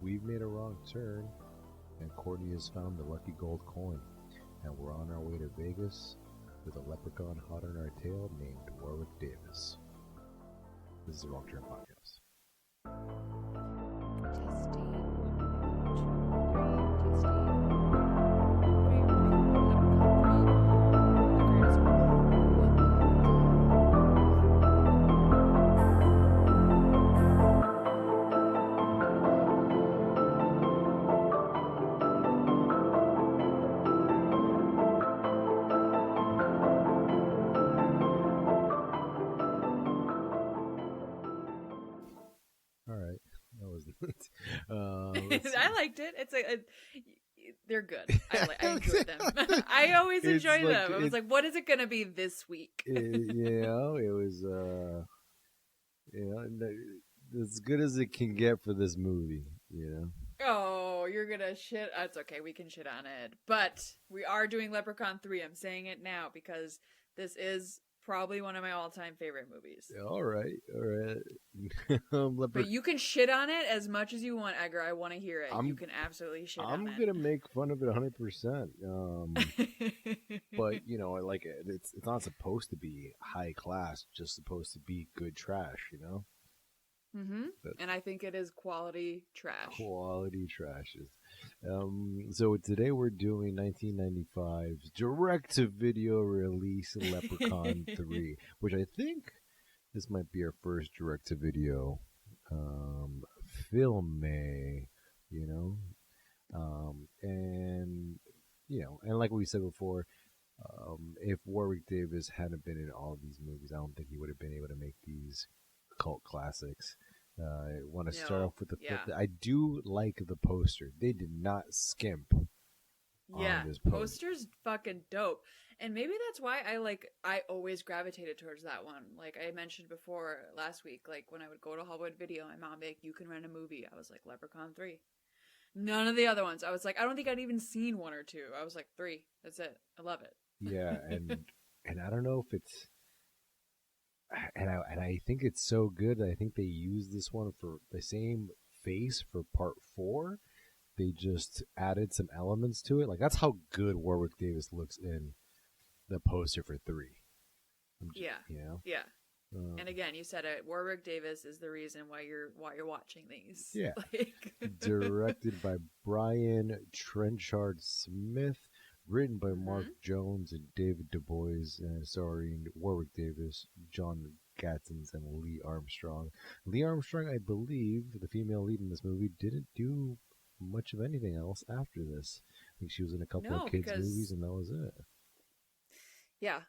We've made a wrong turn, and Courtney has found the lucky gold coin, and we're on our way to Vegas with a leprechaun hot on our tail named Warwick Davis. This is the Wrong Turn Podcast. I liked it. It's they're good. I enjoyed them. I always enjoy them. I was like, what is it gonna be this week? It was as good as it can get for this movie. Oh, you're gonna shit. It's okay. We can shit on it, but we are doing Leprechaun 3. I'm saying it now because this is probably one of my all-time favorite movies. All right. But you can shit on it as much as you want, Edgar. I want to hear it. You can absolutely shit on it. I'm gonna make fun of it 100%. But I like it. It's not supposed to be high class. Just supposed to be good trash. Mm-hmm. And I think it is quality trash. Quality trashes. So today we're doing 1995's direct-to-video release Leprechaun 3, which I think this might be our first direct-to-video film, and like we said before, if Warwick Davis hadn't been in all of these movies, I don't think he would have been able to make these cult classics. I want to start off with I do like the poster. They did not skimp on this poster. Poster's fucking dope. And maybe that's why I always gravitated towards that one. Like I mentioned before last week, like when I would go to Hollywood Video, my mom would be like, you can rent a movie. I was like, Leprechaun 3. None of the other ones. I was like, I don't think I'd even seen 1 or 2. I was like, 3. That's it. I love it. Yeah, and I don't know if it's and I think it's so good. I think they used this one for the same face for part 4. They just added some elements to it. Like that's how good Warwick Davis looks in the poster for 3. Yeah. And again, you said it. Warwick Davis is the reason why you're watching these. Yeah. Directed by Brian Trenchard Smith. Written by Mark Jones and David Du Bois, starring Warwick Davis, John Gatzins, and Lee Armstrong. Lee Armstrong, I believe, the female lead in this movie, didn't do much of anything else after this. I think she was in a couple of kids' movies, and that was it. Yeah,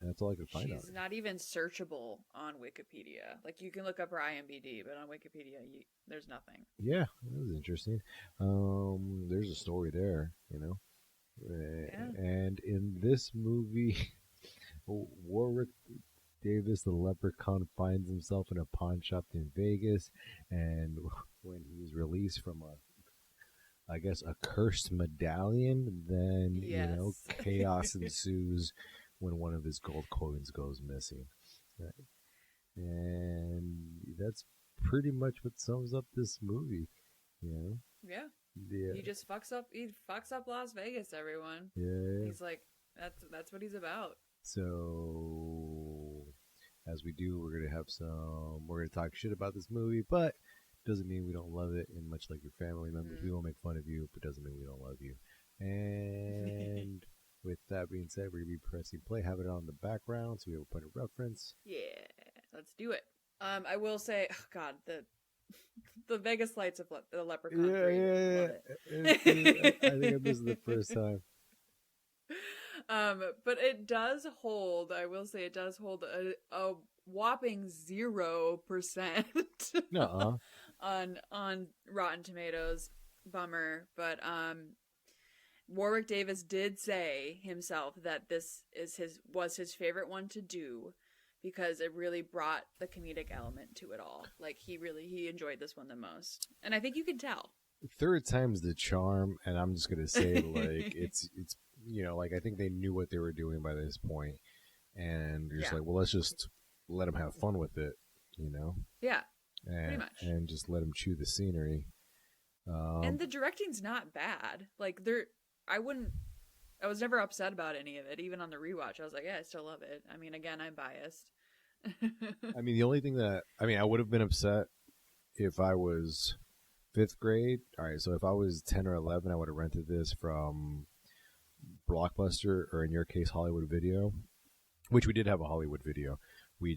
that's all I could find out. She's not even searchable on Wikipedia. Like you can look up her IMDb, but on Wikipedia, there's nothing. Yeah, that was interesting. There's a story there, And in this movie, Warwick Davis, the leprechaun, finds himself in a pawn shop in Vegas, and when he's released from a cursed medallion, then chaos ensues when one of his gold coins goes missing. Right? And that's pretty much what sums up this movie. Yeah. He just fucks up Las Vegas, everyone. Yeah. He's like, that's what he's about. So as we do, we're gonna talk shit about this movie, but doesn't mean we don't love it. And much like your family members, we won't make fun of you, but doesn't mean we don't love you. And with that being said, we're gonna be pressing play, have it on the background so we have a point of reference. Yeah, let's do it. I will say, oh God, the Vegas lights of the Leprechaun 3. Yeah. I think this is the first time. But it does hold. I will say it does hold a whopping 0% on Rotten Tomatoes. Bummer, but Warwick Davis did say himself that this was his favorite one to do because it really brought the comedic element to it all. Like he enjoyed this one the most, and I think you can tell. Third time's the charm, and I'm just gonna say it's I think they knew what they were doing by this point, and you're just like, well, let's just let them have fun with it, Yeah, and, pretty much, and just let them chew the scenery. And the directing's not bad. Like I was never upset about any of it. Even on the rewatch, I was like, yeah, I still love it. I mean, again, I'm biased. I mean, the only thing that I would have been upset if I was fifth grade. All right, so if I was 10 or 11, I would have rented this from Blockbuster, or in your case, Hollywood Video, which we did have a Hollywood Video. We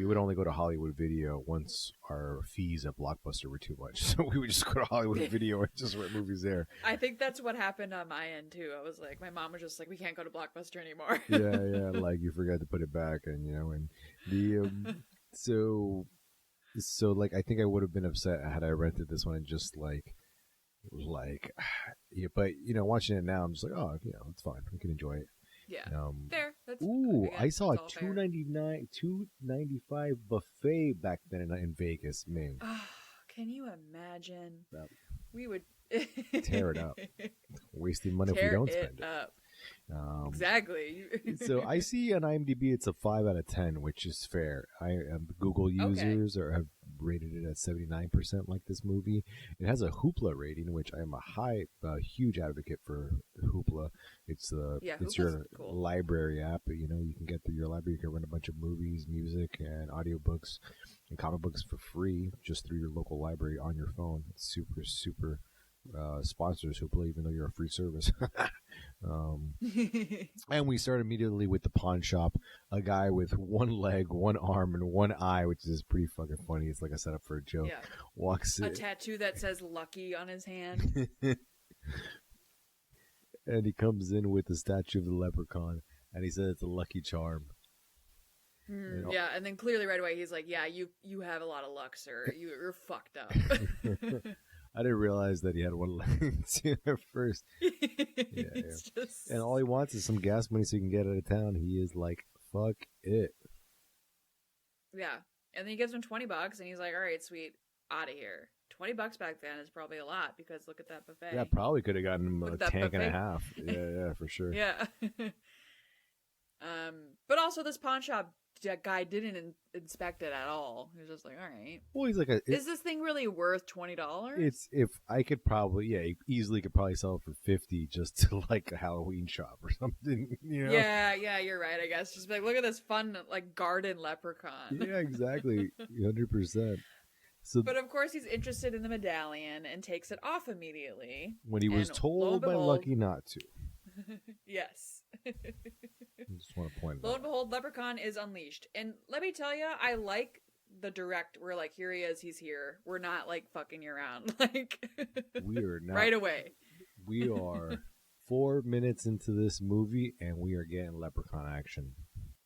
would only go to Hollywood Video once our fees at Blockbuster were too much. So we would just go to Hollywood Video and just rent movies there. I think that's what happened on my end too. I was like, my mom was just like, we can't go to Blockbuster anymore. Yeah, like you forgot to put it back, and and the so like I think I would have been upset had I rented this one and just like yeah, but watching it now, I'm just like, oh, it's fine. I can enjoy it. Yeah, fair. That's, ooh, again, I saw a $2.99, $2.95 buffet back then in Vegas, man. Oh, can you imagine? That, we would tear it up. Wasting money if we don't spend it. Up. Exactly. So I see on IMDb it's a 5 out of 10, which is fair. Google users have rated it at 79% like this movie. It has a Hoopla rating, which I am a huge advocate for Hoopla. It's your cool library app. You can get through your library. You can rent a bunch of movies, music, and audiobooks and comic books for free just through your local library on your phone. It's super, super sponsors Hoopla, even though you're a free service. And we start immediately with the pawn shop. A guy with one leg, one arm, and one eye, which is pretty fucking funny. It's like a setup for a joke. Yeah. Walks a tattoo that says "Lucky" on his hand. And he comes in with the statue of the leprechaun, and he says it's a lucky charm. Yeah, and then clearly right away he's like, "Yeah, you have a lot of luck, sir. You're fucked up." I didn't realize that he had one leg at first. Yeah. Just... And all he wants is some gas money so he can get out of town. He is like, fuck it. Yeah. And then he gives him $20 and he's like, all right, sweet, out of here. $20 back then is probably a lot because look at that buffet. Yeah, probably could have gotten him a tank and a half. Yeah, for sure. Yeah. But also this pawn shop guy didn't inspect it at all. He was just like, all right. Well, he's like, is this thing really worth $20? It's, if I could probably, easily could probably sell it for $50 just to like a Halloween shop or something, Yeah, you're right, I guess. Just be like, look at this fun, like, garden leprechaun. Yeah, exactly. 100%. So, but of course he's interested in the medallion and takes it off immediately. When he was told by Lucky not to. Yes. I just want to point Lo and behold, Leprechaun is unleashed. And let me tell you, I like the direct, we're like, here he is, he's here. We're not like fucking you around. Like, we are not. Right away. We are 4 minutes into this movie and we are getting Leprechaun action.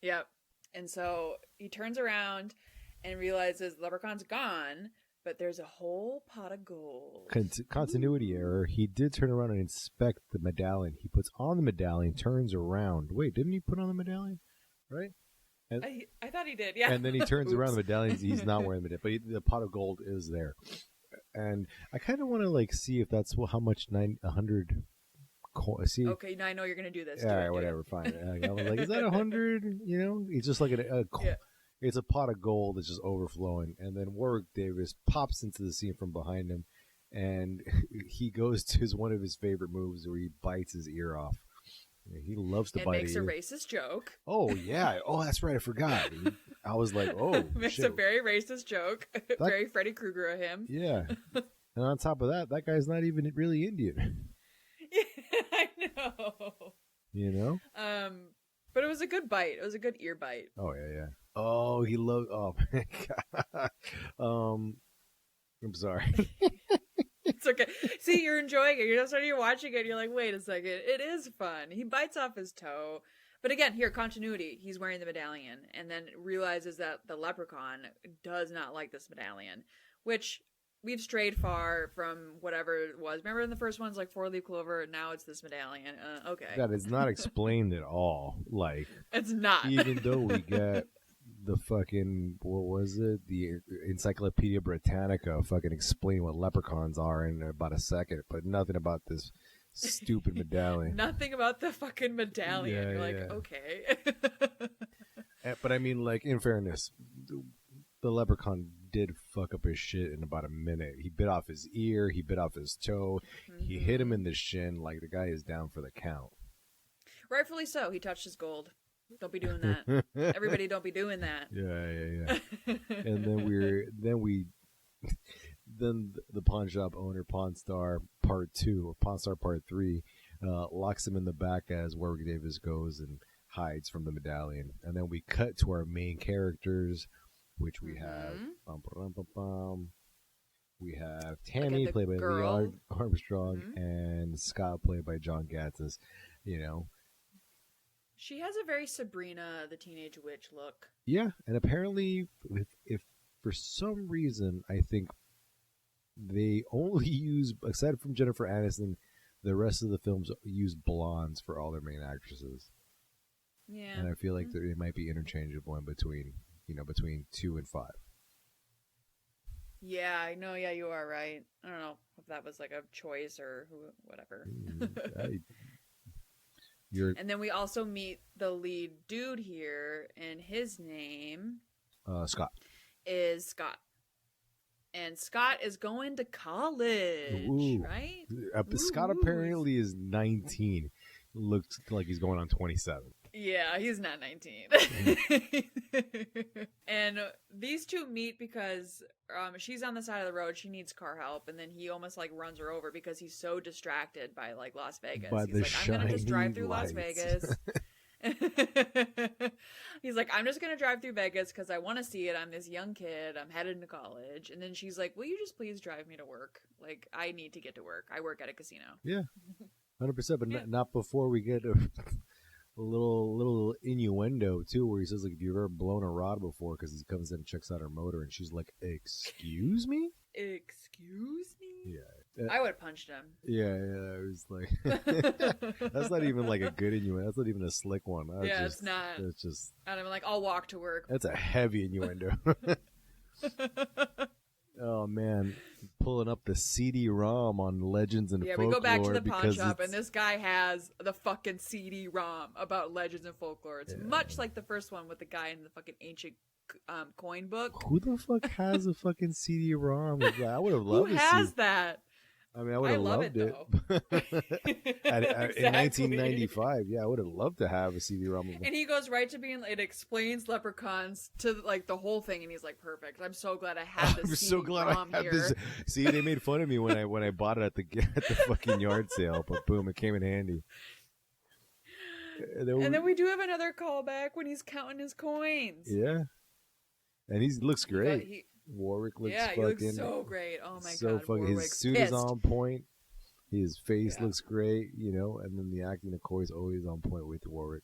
Yep. And so he turns around and realizes Leprechaun's gone, but there's a whole pot of gold. Continuity error. He did turn around and inspect the medallion. He puts on the medallion, turns around. Wait, didn't he put on the medallion? Right? And, I thought he did, yeah. And then he turns around the medallion. He's not wearing the medallion, but the pot of gold is there. And I kind of want to like see if that's how much 100. See, okay, now I know you're gonna do this. Yeah, right, whatever, fine. I was like, is that 100? It's just like it's a pot of gold that's just overflowing. And then Warwick Davis pops into the scene from behind him, and he goes to one of his favorite moves where he bites his ear off. He loves to bite makes a racist joke. Oh, yeah. Oh, that's right. I forgot. I was like, oh, makes shit. a very racist joke. Very Freddy Krueger of him. Yeah. And on top of that guy's not even really Indian. Yeah, I know. But it was a good bite. It was a good ear bite. Oh, yeah. Oh, he loved. Oh, my God. I'm sorry. It's okay. See, you're enjoying it. You're just starting watching it. You're like, wait a second. It is fun. He bites off his toe. But again, here, continuity. He's wearing the medallion and then realizes that the leprechaun does not like this medallion, which we've strayed far from whatever it was. Remember in the first one's like 4-leaf clover. Now it's this medallion. Okay. God, it's not explained at all. Like, it's not. Even though we get the fucking, what was it? The Encyclopedia Britannica fucking explain what leprechauns are in about a second, but nothing about this stupid medallion. Nothing about the fucking medallion. Yeah, You're like, okay. But I mean, like, in fairness, the leprechaun did fuck up his shit in about a minute. He bit off his ear. He bit off his toe. He hit him in the shin. Like, the guy is down for the count. Rightfully so. He touched his gold. Don't be doing that. Everybody don't be doing that. Yeah. And then the pawn shop owner, Pawn Star Part 2, or Pawn Star Part 3, locks him in the back as Warwick Davis goes and hides from the medallion. And then we cut to our main characters, which we have we have Tammy, played by Leah Armstrong, and Scott, played by John Gattis. You know, she has a very Sabrina the Teenage Witch look. Yeah, and apparently, if for some reason, I think they only use, aside from Jennifer Aniston, the rest of the films use blondes for all their main actresses. Yeah, and I feel like they might be interchangeable in between, between 2 and 5. Yeah, I know. Yeah, you are right. I don't know if that was like a choice or whatever. And then we also meet the lead dude here, and his name Scott is Scott. And Scott is going to college, right? Scott apparently is 19. Looks like he's going on 27. Yeah, he's not 19. And these two meet because she's on the side of the road. She needs car help. And then he almost like runs her over because he's so distracted by like Las Vegas. He's like, I'm going to just drive through Las Vegas. He's like, I'm just going to drive through Vegas because I want to see it. I'm this young kid. I'm headed to college. And then she's like, will you just please drive me to work? Like, I need to get to work. I work at a casino. Yeah, 100%. But not before we get a little innuendo, too, where he says, like, if you've ever blown a rod before, because he comes in and checks out her motor, and she's like, excuse me? Excuse me? Yeah. I would have punched him. Yeah, it was like, that's not even like a good innuendo. That's not even a slick one. It's not. It's just. And I'm like, I'll walk to work. That's a heavy innuendo. Oh man, pulling up the CD-ROM on Legends and Folklore. Yeah, we go back to the pawn shop, and this guy has the fucking CD-ROM about Legends and Folklore. It's much like the first one with the guy in the fucking ancient coin book. Who the fuck has a fucking CD-ROM? I would have loved. Who has that? I mean, I would have loved it. In 1995, yeah, I would have loved to have a CD-ROM. And he goes right to being, it explains Leprechauns to like the whole thing, and he's like, perfect. I'm so glad I had this. I'm so glad I had this. See, they made fun of me when I bought it at the fucking yard sale, but boom, it came in handy. And then we do have another callback when he's counting his coins. Yeah, and he looks great. Warwick looks he looks so great. Oh my god, his suit is on point. His face looks great, and then the acting of Coy is always on point with Warwick.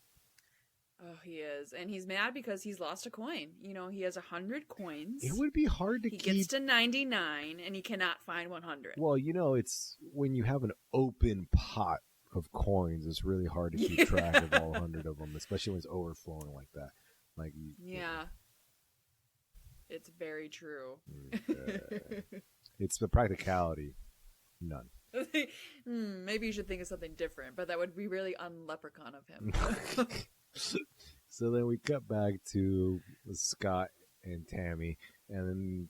Oh, he is, and he's mad because he's lost a coin. He has 100 coins. It would be hard to keep. He gets to 99, and he cannot find 100. Well, it's when you have an open pot of coins, it's really hard to keep track of all 100 of them, especially when it's overflowing like that. It's very true. It's the practicality. None. Maybe you should think of something different, but that would be really un-Leprechaun of him. So then we cut back to Scott and Tammy, and then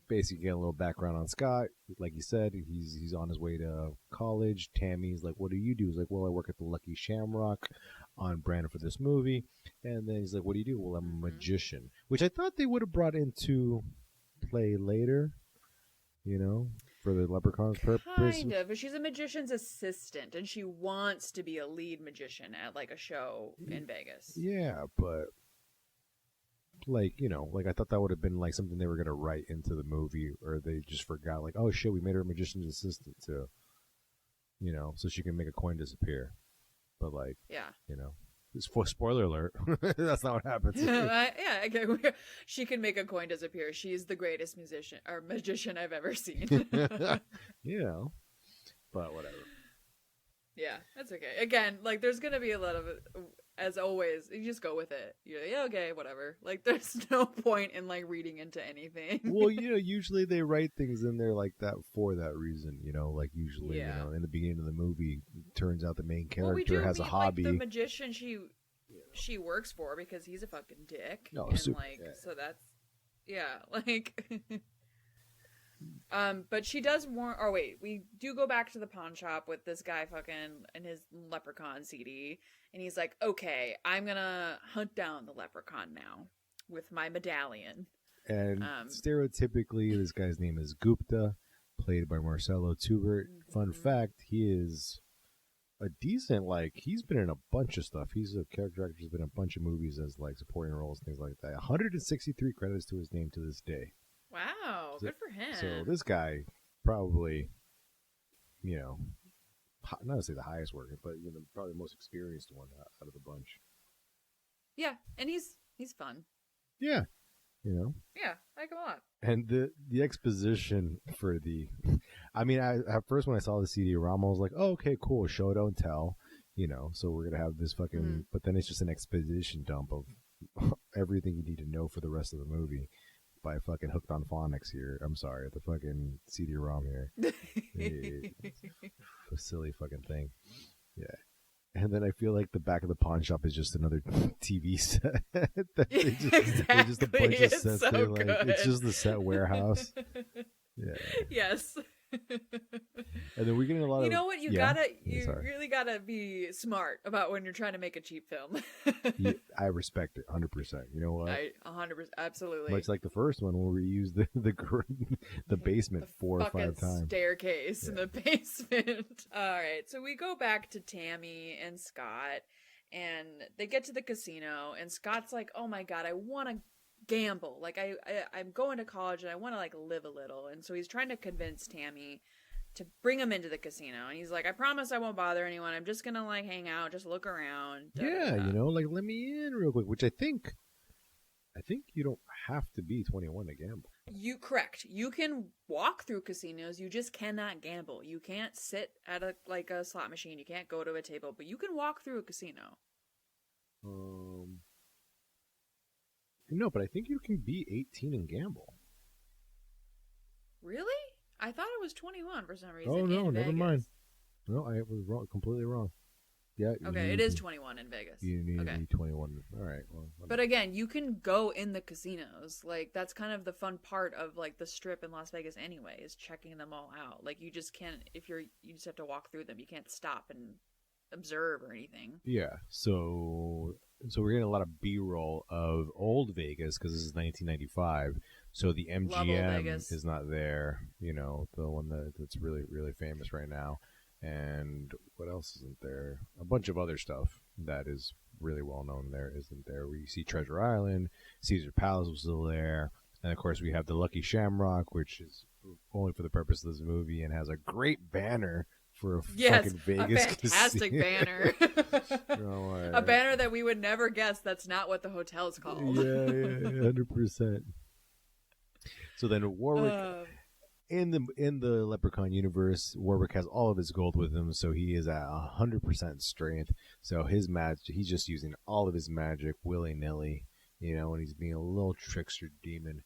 basically get a little background on Scott. Like you said, he's on his way to college. Tammy's like, what do you do? He's like, well, I work at the Lucky Shamrock, on brand for this movie. And then he's like, what do you do? Well, I'm a magician, which I thought they would have brought into play later, for the Leprechaun's purpose. Kind of, but she's a magician's assistant, and she wants to be a lead magician at like a show in Vegas. Yeah, but I thought that would have been like something they were gonna write into the movie, or they just forgot. Like, oh shit, we made her a magician's assistant too. So she can make a coin disappear. But spoiler alert, that's not what happens. She can make a coin disappear. She's the greatest magician I've ever seen. But whatever. Yeah, that's okay. Again, there's gonna be a lot of, as always, you just go with it. You're like, yeah, okay, whatever. There's no point in reading into anything. Well, usually they write things in there like that for that reason. Usually, in the beginning of the movie, it turns out the main character has a hobby. The magician she works for, because he's a fucking dick. No, and super, so that's Yeah, like but she does warn. Oh wait, we do go back to the pawn shop with this guy fucking and his Leprechaun CD, and he's like, "Okay, I'm gonna hunt down the Leprechaun now with my medallion." And Um, stereotypically, this guy's name is Gupta, played by Marcelo Tubert. Fun mhm. fact, he is a decent, like, he's been in a bunch of stuff. He's a character actor who's been in a bunch of movies as, like, supporting roles, things like that. 163 credits to his name to this day. Wow, So, good for so him. this guy probably, you know, not to say the highest working, but, you know, probably the most experienced one out of the bunch. Yeah, and he's fun. Yeah, you know. Yeah, I like him a lot. And the exposition for the, I mean, at first when I saw the CD-ROM, I was like, oh, okay, cool, show don't tell, you know. So we're gonna have this Mm-hmm. fucking, but then it's just an exposition dump of everything you need to know for the rest of the movie by fucking Hooked on Phonics here. I'm sorry, the fucking CD-ROM here, a silly fucking thing. Yeah. And then I feel like the back of the pawn shop is just another TV set. They just a Exactly, bunch of it's sets so there. Like good. it's just the set warehouse. Yeah. Yes. And then we're getting a lot You of know what? yeah. You Sorry. really gotta be smart about when you're trying to make a cheap film. Yeah, I respect it 100%. You know what? 100%, absolutely. Much like the first one where we used the basement The 4 or fucking 5 times. staircase in Yeah. the basement. All right, so we go back to Tammy and Scott, and they get to the casino, and Scott's like, "Oh my god, I want to gamble. Like I'm going to college and I want to like live a little." And so he's trying to convince Tammy to bring him into the casino, and he's like, "I promise I won't bother anyone. I'm just gonna like hang out, just look around." Da, da, da, Yeah, da. you know, like let me in real quick, which I think you don't have to be 21 to gamble. You correct. You can walk through casinos. You just cannot gamble. You can't sit at a slot machine. You can't go to a table, but you can walk through a casino. Um No, but I think you can be 18 and gamble. Really? I thought it was 21 for some reason Oh no, in never Vegas. mind. No, I was wrong, completely wrong. Yeah, Okay, it is 21 in Vegas. You need to Okay. be 21. All right. Well, But again, you can go in the casinos. Like that's kind of the fun part of like the strip in Las Vegas anyway, is checking them all out. Like you just can't you just have to walk through them. You can't stop and observe or anything. yeah. So we're getting a lot of B-roll of old Vegas because this is 1995. So the Love old MGM Vegas. is not there. You know, the one that's really really famous right now. And what else isn't there? A bunch of other stuff that is really well known there isn't there. We see Treasure Island, Caesar Palace was still there, and of course we have the Lucky Shamrock, which is only for the purpose of this movie and has a great banner for a Yes, fucking a Vegas fantastic casino. banner. A banner that we would never guess that's not what the hotel's called. Yeah, 100%. So then Warwick in the Leprechaun universe, Warwick has all of his gold with him, so he is at 100% strength. So his he's just using all of his magic willy nilly, you know, and he's being a little trickster demon,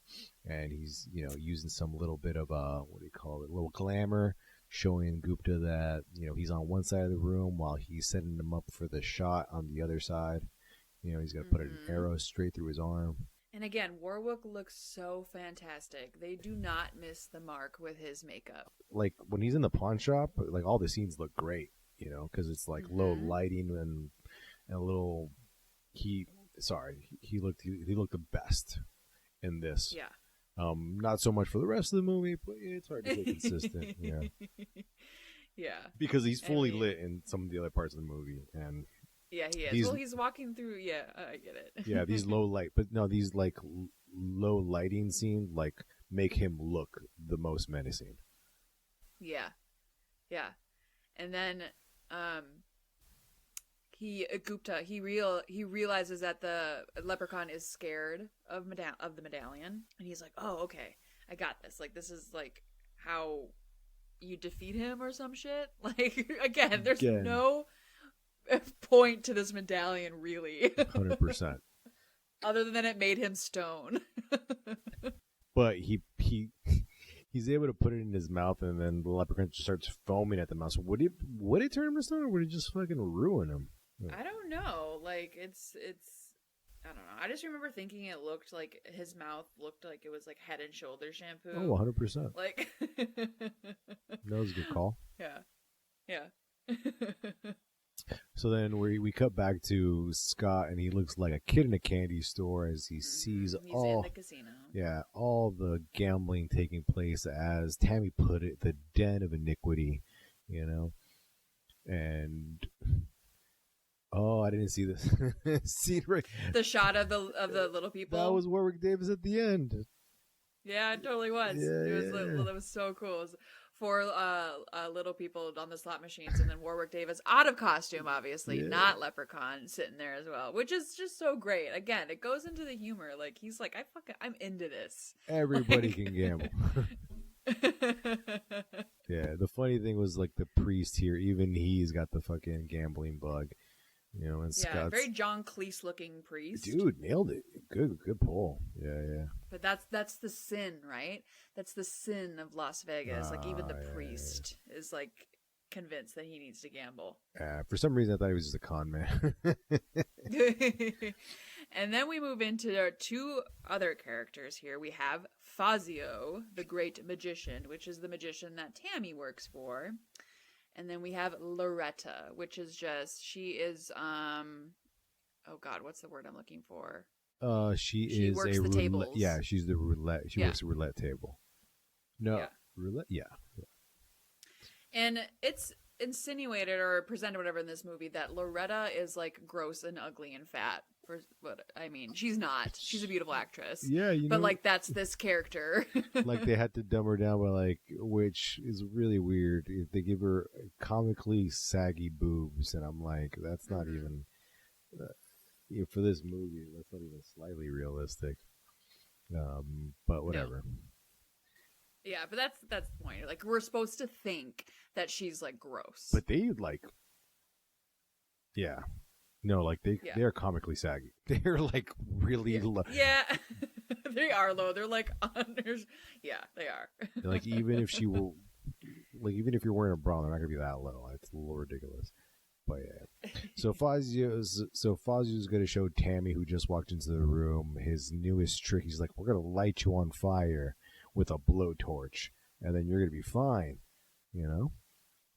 and he's using some little bit of what do you call it, a little glamour, showing Gupta that he's on one side of the room while he's setting him up for the shot on the other side. He's gonna put an arrow straight through his arm. And again, Warwick looks so fantastic. They do not miss the mark with his makeup. Like when he's in the pawn shop, like all the scenes look great, because it's like low lighting and a little. He looked the best in this. Yeah. Not so much for the rest of the movie, but it's hard to stay consistent. Yeah. Yeah. Because he's fully lit in some of the other parts of the movie, and yeah, he is. He's walking through. Yeah, I get it. Yeah, these these like low lighting scenes like make him look the most menacing. Yeah, yeah, and then Gupta he realizes that the Leprechaun is scared of the medallion, and he's like, oh, okay, I got this. Like this is like how you defeat him or some shit. Like again, there's no point to this medallion really. 100%. Other than it made him stone. But he's able to put it in his mouth, and then the leprechaun just starts foaming at the mouth. So would it turn him to stone, or would it just fucking ruin him? I don't know. Like it's I don't know. I just remember thinking it looked like his mouth looked like it was like Head and Shoulder shampoo. Oh, 100%. Like, That was a good call. yeah, yeah. So then we cut back to Scott, and he looks like a kid in a candy store as he sees He's all in the casino. yeah, all the gambling taking place, as Tammy put it, the den of iniquity, you know. And oh, I didn't see this scene right. The shot of the little people. That was Warwick Davis at the end. Yeah, it totally was. Yeah, It was so cool. It was 4 little people on the slot machines, and then Warwick Davis out of costume, obviously, not Leprechaun, sitting there as well, which is just so great. Again, it goes into the humor. Like, he's like, I'm into this. Everybody can gamble. Yeah, the funny thing was, like, the priest here, even he's got the fucking gambling bug. You know, and Scott's... very John Cleese looking priest. Dude, nailed it. Good pull. Yeah. But that's the sin, right? That's the sin of Las Vegas. Like, even the priest is like convinced that he needs to gamble. For some reason, I thought he was just a con man. And then we move into our 2 other characters here. We have Fazio, the great magician, which is the magician that Tammy works for. And then we have Loretta, which is just, she is, oh God, what's the word I'm looking for? She works a the roulette. tables. Yeah, she's the roulette. She works a roulette table. No, roulette. Yeah. And it's insinuated or presented, whatever, in this movie that Loretta is like gross and ugly and fat. For what I mean, she's not. She's a beautiful actress. Yeah, but like that's this character. Like they had to dumb her down by like, which is really weird. If they give her comically saggy boobs, and I'm like, that's not even. For this movie, that's not even slightly realistic. But whatever. No. Yeah, but that's the point. Like, we're supposed to think that she's like gross. But they like, yeah, no, like they're comically saggy. They're like really low. Yeah, they are low. They're like under. Yeah, they are. Like even if she will, like even if you're wearing a bra, they're not gonna be that low. It's a little ridiculous. But yeah. So Fazio's going to show Tammy, who just walked into the room, his newest trick. He's like, we're going to light you on fire with a blowtorch, and then you're going to be fine, you know?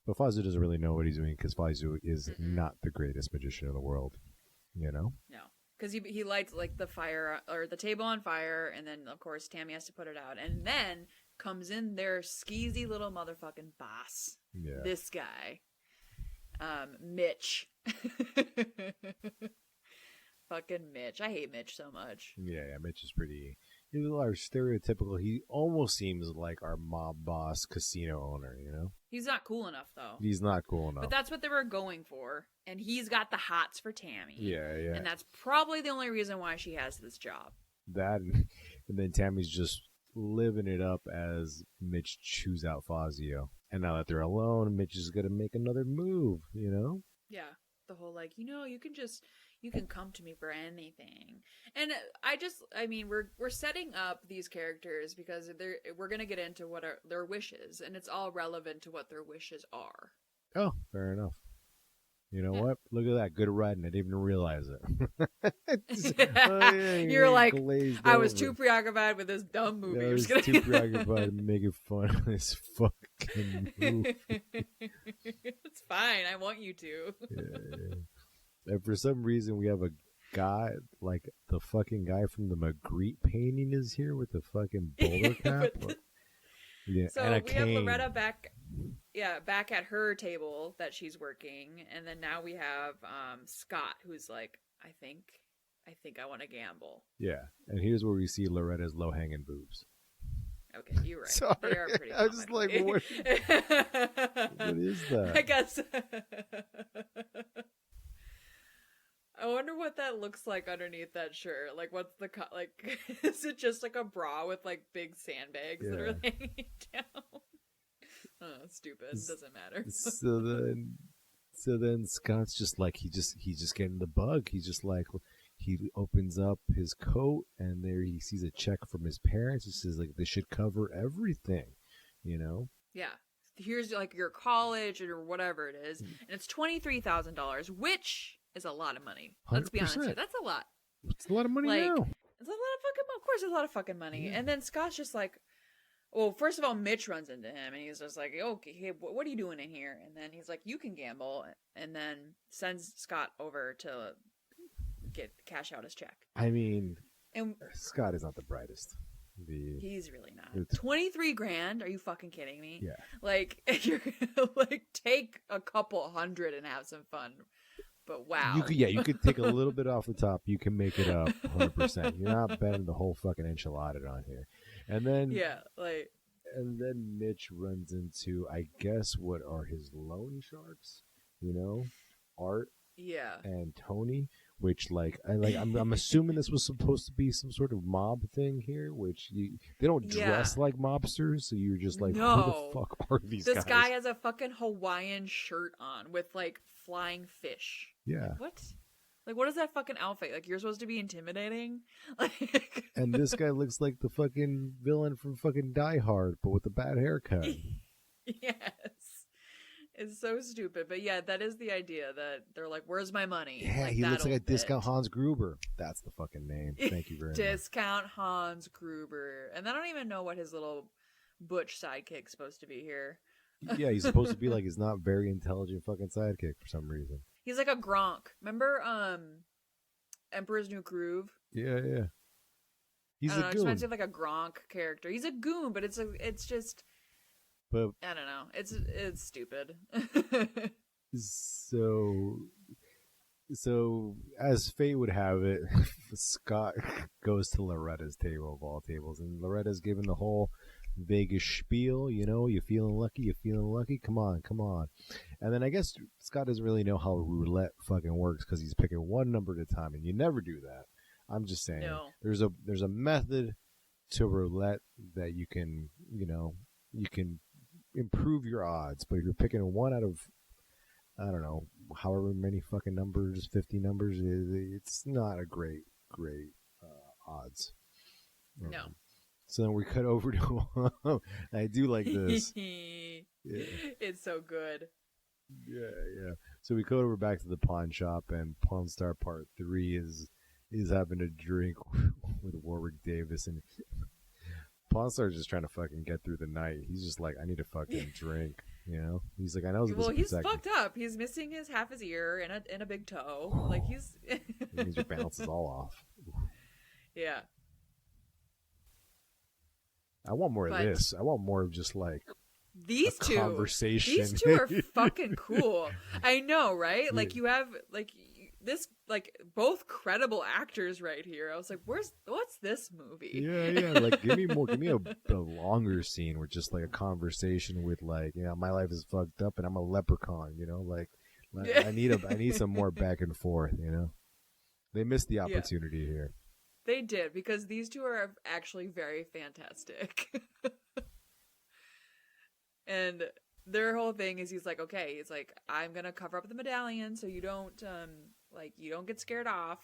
But Fazio doesn't really know what he's doing because Fazio is not the greatest magician in the world, you know? No. Because he lights like the fire or the table on fire, and then, of course, Tammy has to put it out. And then comes in their skeezy little motherfucking boss. Yeah. This guy. Mitch. Fucking Mitch. I hate Mitch so much. Yeah, Mitch is pretty... He's our stereotypical... He almost seems like our mob boss casino owner, you know? He's not cool enough, though. He's not cool enough. But that's what they were going for. And he's got the hots for Tammy. Yeah. And that's probably the only reason why she has this job. That, and then Tammy's just living it up as Mitch chews out Fazio. And now that they're alone, Mitch is going to make another move, you know? Yeah. The whole, like, you can come to me for anything. And I mean, we're setting up these characters because we're going to get into what are their wishes, and it's all relevant to what their wishes are. Oh, fair enough. You know what? Look at that. Good writing. I didn't even realize it. You're like, I was over. Too preoccupied with this dumb movie. I was too preoccupied making fun of this fucking movie. It's fine. I want you to. Yeah. And for some reason, we have a guy, like the fucking guy from the Magritte painting is here with the fucking bowler cap. Yeah, so and a we cane. have Loretta back at her table that she's working, and then now we have Scott, who's like, I think I want to gamble. Yeah, and here's where we see Loretta's low-hanging boobs. Okay, you're right. Sorry, they are pretty. I was just like, what is that? I guess. I wonder what that looks like underneath that shirt. Like, what's the like? Is it just like a bra with like big sandbags that are hanging down? Oh, stupid. It doesn't matter. So then Scott's just like he's just getting the bug. He's just like he opens up his coat and there he sees a check from his parents. He says like they should cover everything, you know? Yeah. Here's like your college or whatever it is, and it's $23,000, which is a lot of money. Let's be honest here. That's a lot. It's a lot of money Like, now. it's a lot of fucking, of course, it's a lot of fucking money. Yeah. And then Scott's just like, well, first of all, Mitch runs into him and he's just like, okay, hey, what are you doing in here? And then he's like, you can gamble. And then sends Scott over to cash out his check. I mean, And Scott is not the brightest. he's really not. 23 grand? Are you fucking kidding me? Yeah. Like, you're gonna, like, take a couple hundred and have some fun. But wow. You could take a little bit off the top. You can make it up 100%. You're not betting the whole fucking enchilada on here. And then yeah, like, and then Mitch runs into, I guess, what are his loan sharks? Art yeah. and Tony. Which, I'm assuming this was supposed to be some sort of mob thing here. Which they don't dress like mobsters, so you're just like, no. who the fuck are these guys? This guy has a fucking Hawaiian shirt on with like flying fish. Yeah. Like, what? Like, what is that fucking outfit? Like, you're supposed to be intimidating? Like, and this guy looks like the fucking villain from fucking Die Hard, but with a bad haircut. Yes. It's so stupid. But yeah, that is the idea that they're like, where's my money? Yeah, like, he looks like a bit. Discount Hans Gruber. That's the fucking name. Thank you very much. Discount Hans Gruber. And I don't even know what his little butch sidekick's supposed to be here. Yeah, he's supposed to be like his not very intelligent fucking sidekick for some reason. He's like a Gronk. Remember Emperor's New Groove? Yeah. He's a It goon. reminds me of like a Gronk character. He's a goon, but it's just But I don't know. It's stupid. So as fate would have it, Scott goes to Loretta's table of all tables, and Loretta's giving the whole Vegas spiel. You feeling lucky? Come on. And then I guess Scott doesn't really know how roulette fucking works because he's picking one number at a time, and you never do that. I'm just saying, No. there's a method to roulette that you can improve your odds, but if you're picking one out of, I don't know, however many fucking numbers, 50 numbers, it's not a great odds. No. So then we cut over to I do like this. Yeah. It's so good. Yeah. So we cut over back to the pawn shop, and Pawn Star Part 3 is having a drink with Warwick Davis, and Pawn Star's just trying to fucking get through the night. He's just like, I need a fucking drink, He's like, I know. Well, he's fucked up. He's missing half his ear and a big toe. Like he's. It means your balance is all off. Yeah. I want more of this. I want more of just like these two conversation. These two are fucking cool. I know, right? Like you have like this, like both credible actors right here. I was like, what's this movie? Yeah. Like give me more. Give me a longer scene with just like a conversation with like, my life is fucked up and I'm a leprechaun. I need some more back and forth. They missed the opportunity here. They did, because these two are actually very fantastic. And their whole thing is he's like, I'm going to cover up the medallion so you don't get scared off.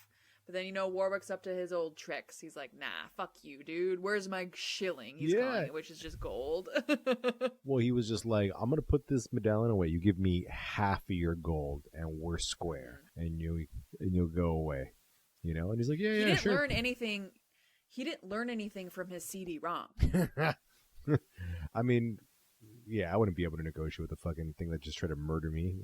But then, Warwick's up to his old tricks. He's like, nah, fuck you, dude. Where's my shilling? He's calling it, which is just gold. Well, he was just like, I'm going to put this medallion away. You give me half of your gold and we're square. And you'll go away. And he's like, yeah, he didn't sure. learn anything. He didn't learn anything from his CD-ROM. I mean, I wouldn't be able to negotiate with a fucking thing that just tried to murder me.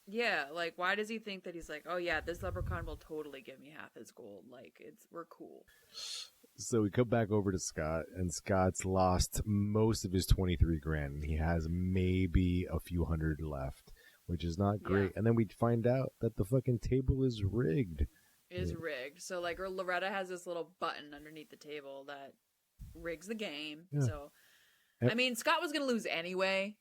Yeah, like, why does he think that he's like, oh yeah, this leprechaun will totally give me half his gold. Like, we're cool. So we come back over to Scott, and Scott's lost most of his 23 grand. And he has maybe a few hundred left, which is not great. Yeah. And then we find out that the fucking table is rigged. Rigged. So like Loretta has this little button underneath the table that rigs the game. Yeah. So I mean, Scott was gonna lose anyway.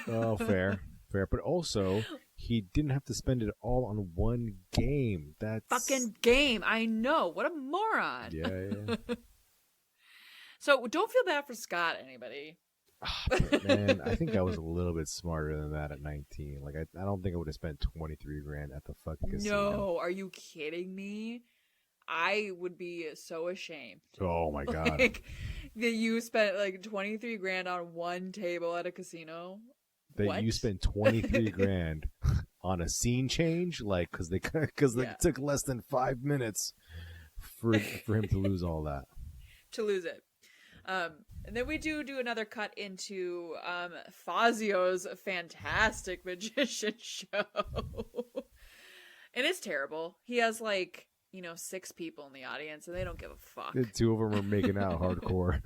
Oh, fair. But also he didn't have to spend it all on one game. That's fucking game. I know. What a moron. Yeah. So don't feel bad for Scott, anybody. But man, I think I was a little bit smarter than that at 19. Like, I don't think I would have spent 23 grand at the fucking casino. No, are you kidding me? I would be so ashamed. Oh my god! Like, that you spent like 23 grand on one table at a casino. That you spent 23 grand on a scene change, like because they took less than 5 minutes. for him to lose all that. To lose it. And then we do another cut into Fazio's fantastic magician show. And it's terrible. He has like, 6 people in the audience and they don't give a fuck. The 2 of them are making out hardcore.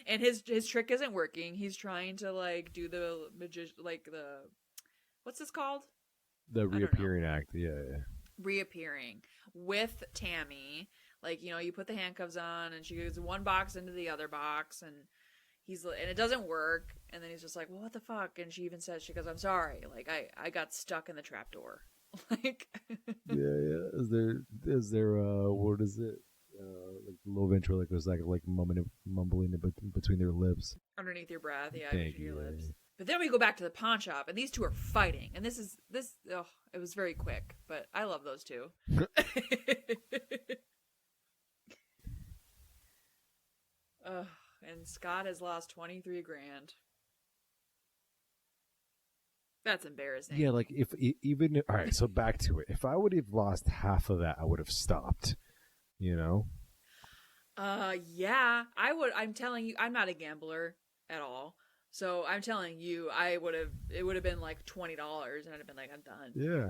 And his trick isn't working. He's trying to like do the what's this called? The reappearing act. Yeah. Reappearing with Tammy. Like, you put the handcuffs on and she goes one box into the other box and it doesn't work. And then he's just like, well, what the fuck? And she even says, she goes, I'm sorry. Like, I got stuck in the trapdoor. Like, yeah. Is there, what is it? Like low venture, like there's like mumbling between their lips. Underneath your breath. Yeah. Thank your you. lips. But then we go back to the pawn shop and these 2 are fighting. And it was very quick, but I love those 2. And Scott has lost 23 grand. That's embarrassing. Yeah, like all right, so back to it. If I would have lost half of that, I would have stopped. Yeah, I would. I'm telling you, I'm not a gambler at all. So I'm telling you, it would have been like $20 and I'd have been like, I'm done. Yeah.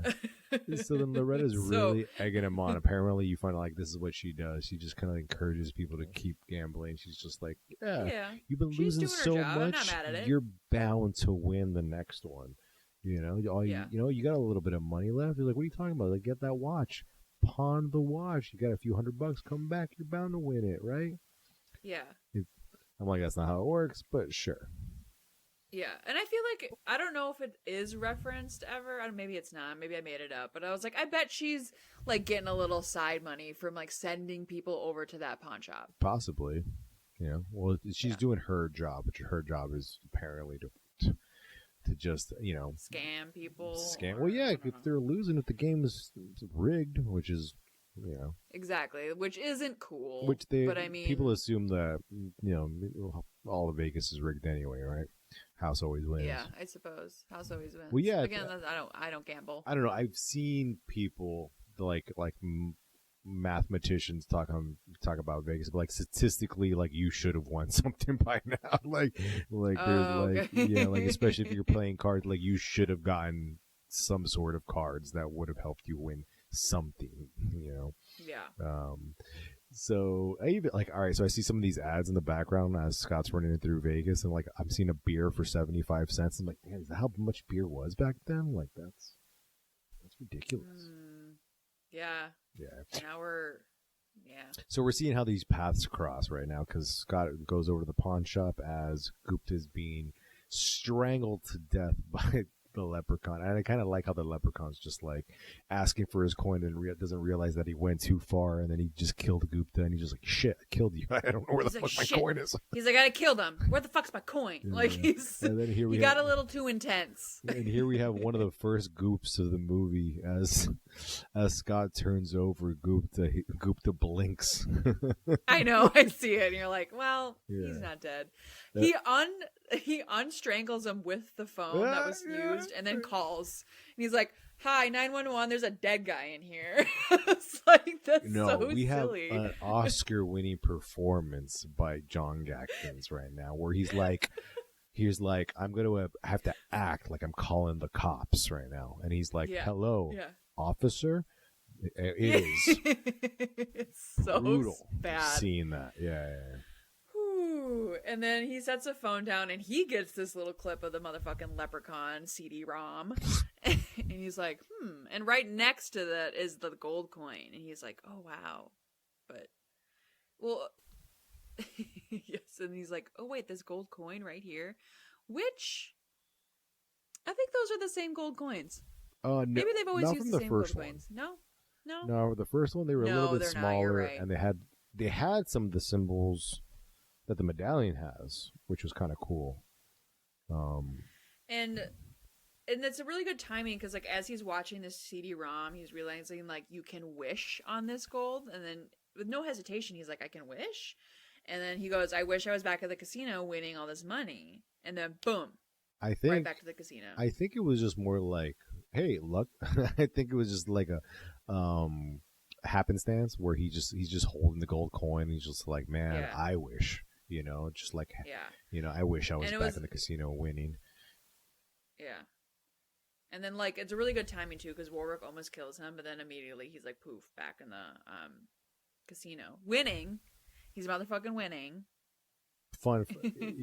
So then Loretta's really egging him on. Apparently you find out like this is what she does. She just kind of encourages people to keep gambling. She's just like, yeah. You've been losing so much. I'm not mad at it. You're bound to win the next one. You got a little bit of money left. You're like, what are you talking about? Like, get that watch. Pawn the watch. You got a few $100. Come back. You're bound to win it, right? Yeah. I'm like, that's not how it works, but sure. Yeah, and I feel like, I don't know if it is referenced ever. Maybe it's not. Maybe I made it up. But I was like, I bet she's, like, getting a little side money from, like, sending people over to that pawn shop. Possibly. Well, she's doing her job, which her job is apparently to just, scam people. Well, yeah, if they're losing, if the game is rigged, which is, Exactly, which isn't cool. But I mean, people assume that, all of Vegas is rigged anyway, right? House always wins. Yeah, I suppose. House always wins. Well, yeah. Again, I don't gamble. I don't know. I've seen people like mathematicians talk about Vegas, but like statistically, like you should have won something by now. There's especially if you're playing cards, like you should have gotten some sort of cards that would have helped you win something. Yeah. So I even all right. So I see some of these ads in the background as Scott's running it through Vegas, and like I'm seeing a beer for 75 cents. I'm like, man, is that how much beer was back then? Like that's ridiculous. Yeah. Now So we're seeing how these paths cross right now because Scott goes over to the pawn shop as Gupta's being strangled to death by the leprechaun. And I kind of like how the leprechaun's just like asking for his coin and doesn't realize that he went too far, and then he just killed Gupta, and he's just like, shit, I killed you. I don't know where the fuck my coin is. He's like, I killed him. Where the fuck's my coin? Yeah. Like he got a little too intense. And here we have one of the first goops of the movie as Scott turns over Gupta blinks. I know, I see it, and you're like, well, he's not dead. He unstrangles him with the phone that was used and then calls. And he's like, hi, 911, there's a dead guy in here. It's like, that's so silly. We have an Oscar-winning performance by John Gatkins right now where he's like, I'm going to have to act like I'm calling the cops right now. And he's like, hello, officer? It is. It's so brutal bad. Seeing that. Yeah. And then he sets a phone down and he gets this little clip of the motherfucking Leprechaun CD-ROM. And he's like, And right next to that is the gold coin. And he's like, oh, wow. But, well, yes. And he's like, oh, wait, this gold coin right here. Which, I think those are the same gold coins. No, maybe they've always used the same gold one. Coins. No? No, the first one, they were a little bit smaller. Right. And they had some of the symbols that the medallion has, which was kind of cool. And it's a really good timing because, like, as he's watching this CD-ROM, he's realizing, like, you can wish on this gold. And then with no hesitation, he's like, I can wish. And then he goes, I wish I was back at the casino winning all this money. And then, boom. Right back to the casino. I think it was just more like, hey, look. I think it was just like a happenstance where he's just holding the gold coin. He's just like, man, Yeah. I wish, just like, Yeah. I wish I was And it back was in the casino winning. yeah. And then like it's a really good timing too because Warwick almost kills him, but then immediately he's like poof back in the casino, winning. He's motherfucking winning. Fun.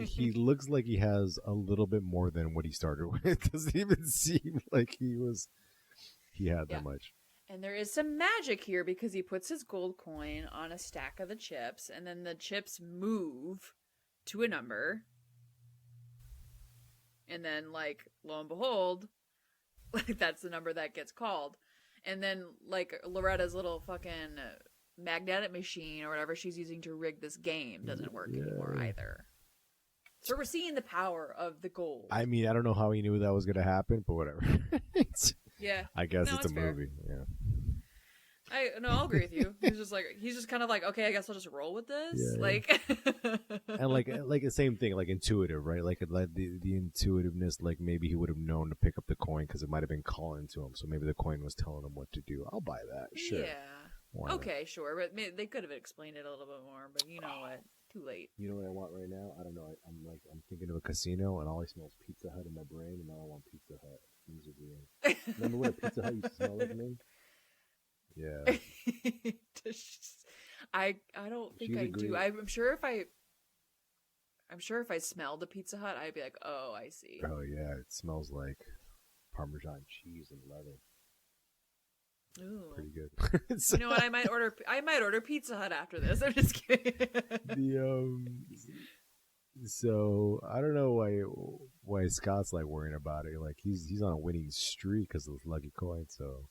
He looks like he has a little bit more than what he started with. It doesn't even seem like he had that much. And there is some magic here because he puts his gold coin on a stack of the chips, and then the chips move to a number. And then, like, lo and behold, like that's the number that gets called. And then, like, Loretta's little fucking magnetic machine or whatever she's using to rig this game doesn't work anymore either. So we're seeing the power of the gold. I mean, I don't know how he knew that was going to happen, but whatever. Yeah. I guess No, it's a fair. movie. Yeah. I'll agree with you. He's just kind of like, okay, I guess I'll just roll with this. Yeah, like, and like the same thing, like intuitive, right? Like the intuitiveness, like maybe he would have known to pick up the coin because it might have been calling to him. So maybe the coin was telling him what to do. I'll buy that. Sure. Yeah. Okay, sure, but they could have explained it a little bit more. But you know what? Too late. You know what I want right now? I don't know. I'm thinking of a casino, and all I smell is Pizza Hut in my brain, and now I want Pizza Hut. Things are weird. Remember what a Pizza Hut used to smell like, man? Yeah. I don't think I do. I'm sure if I smelled a Pizza Hut, I'd be like, oh, I see. Oh yeah, it smells like Parmesan cheese and leather. Ooh. Pretty good. You know what? I might order Pizza Hut after this. I'm just kidding. So I don't know why Scott's like worrying about it. Like he's on a winning streak because of this lucky coin. So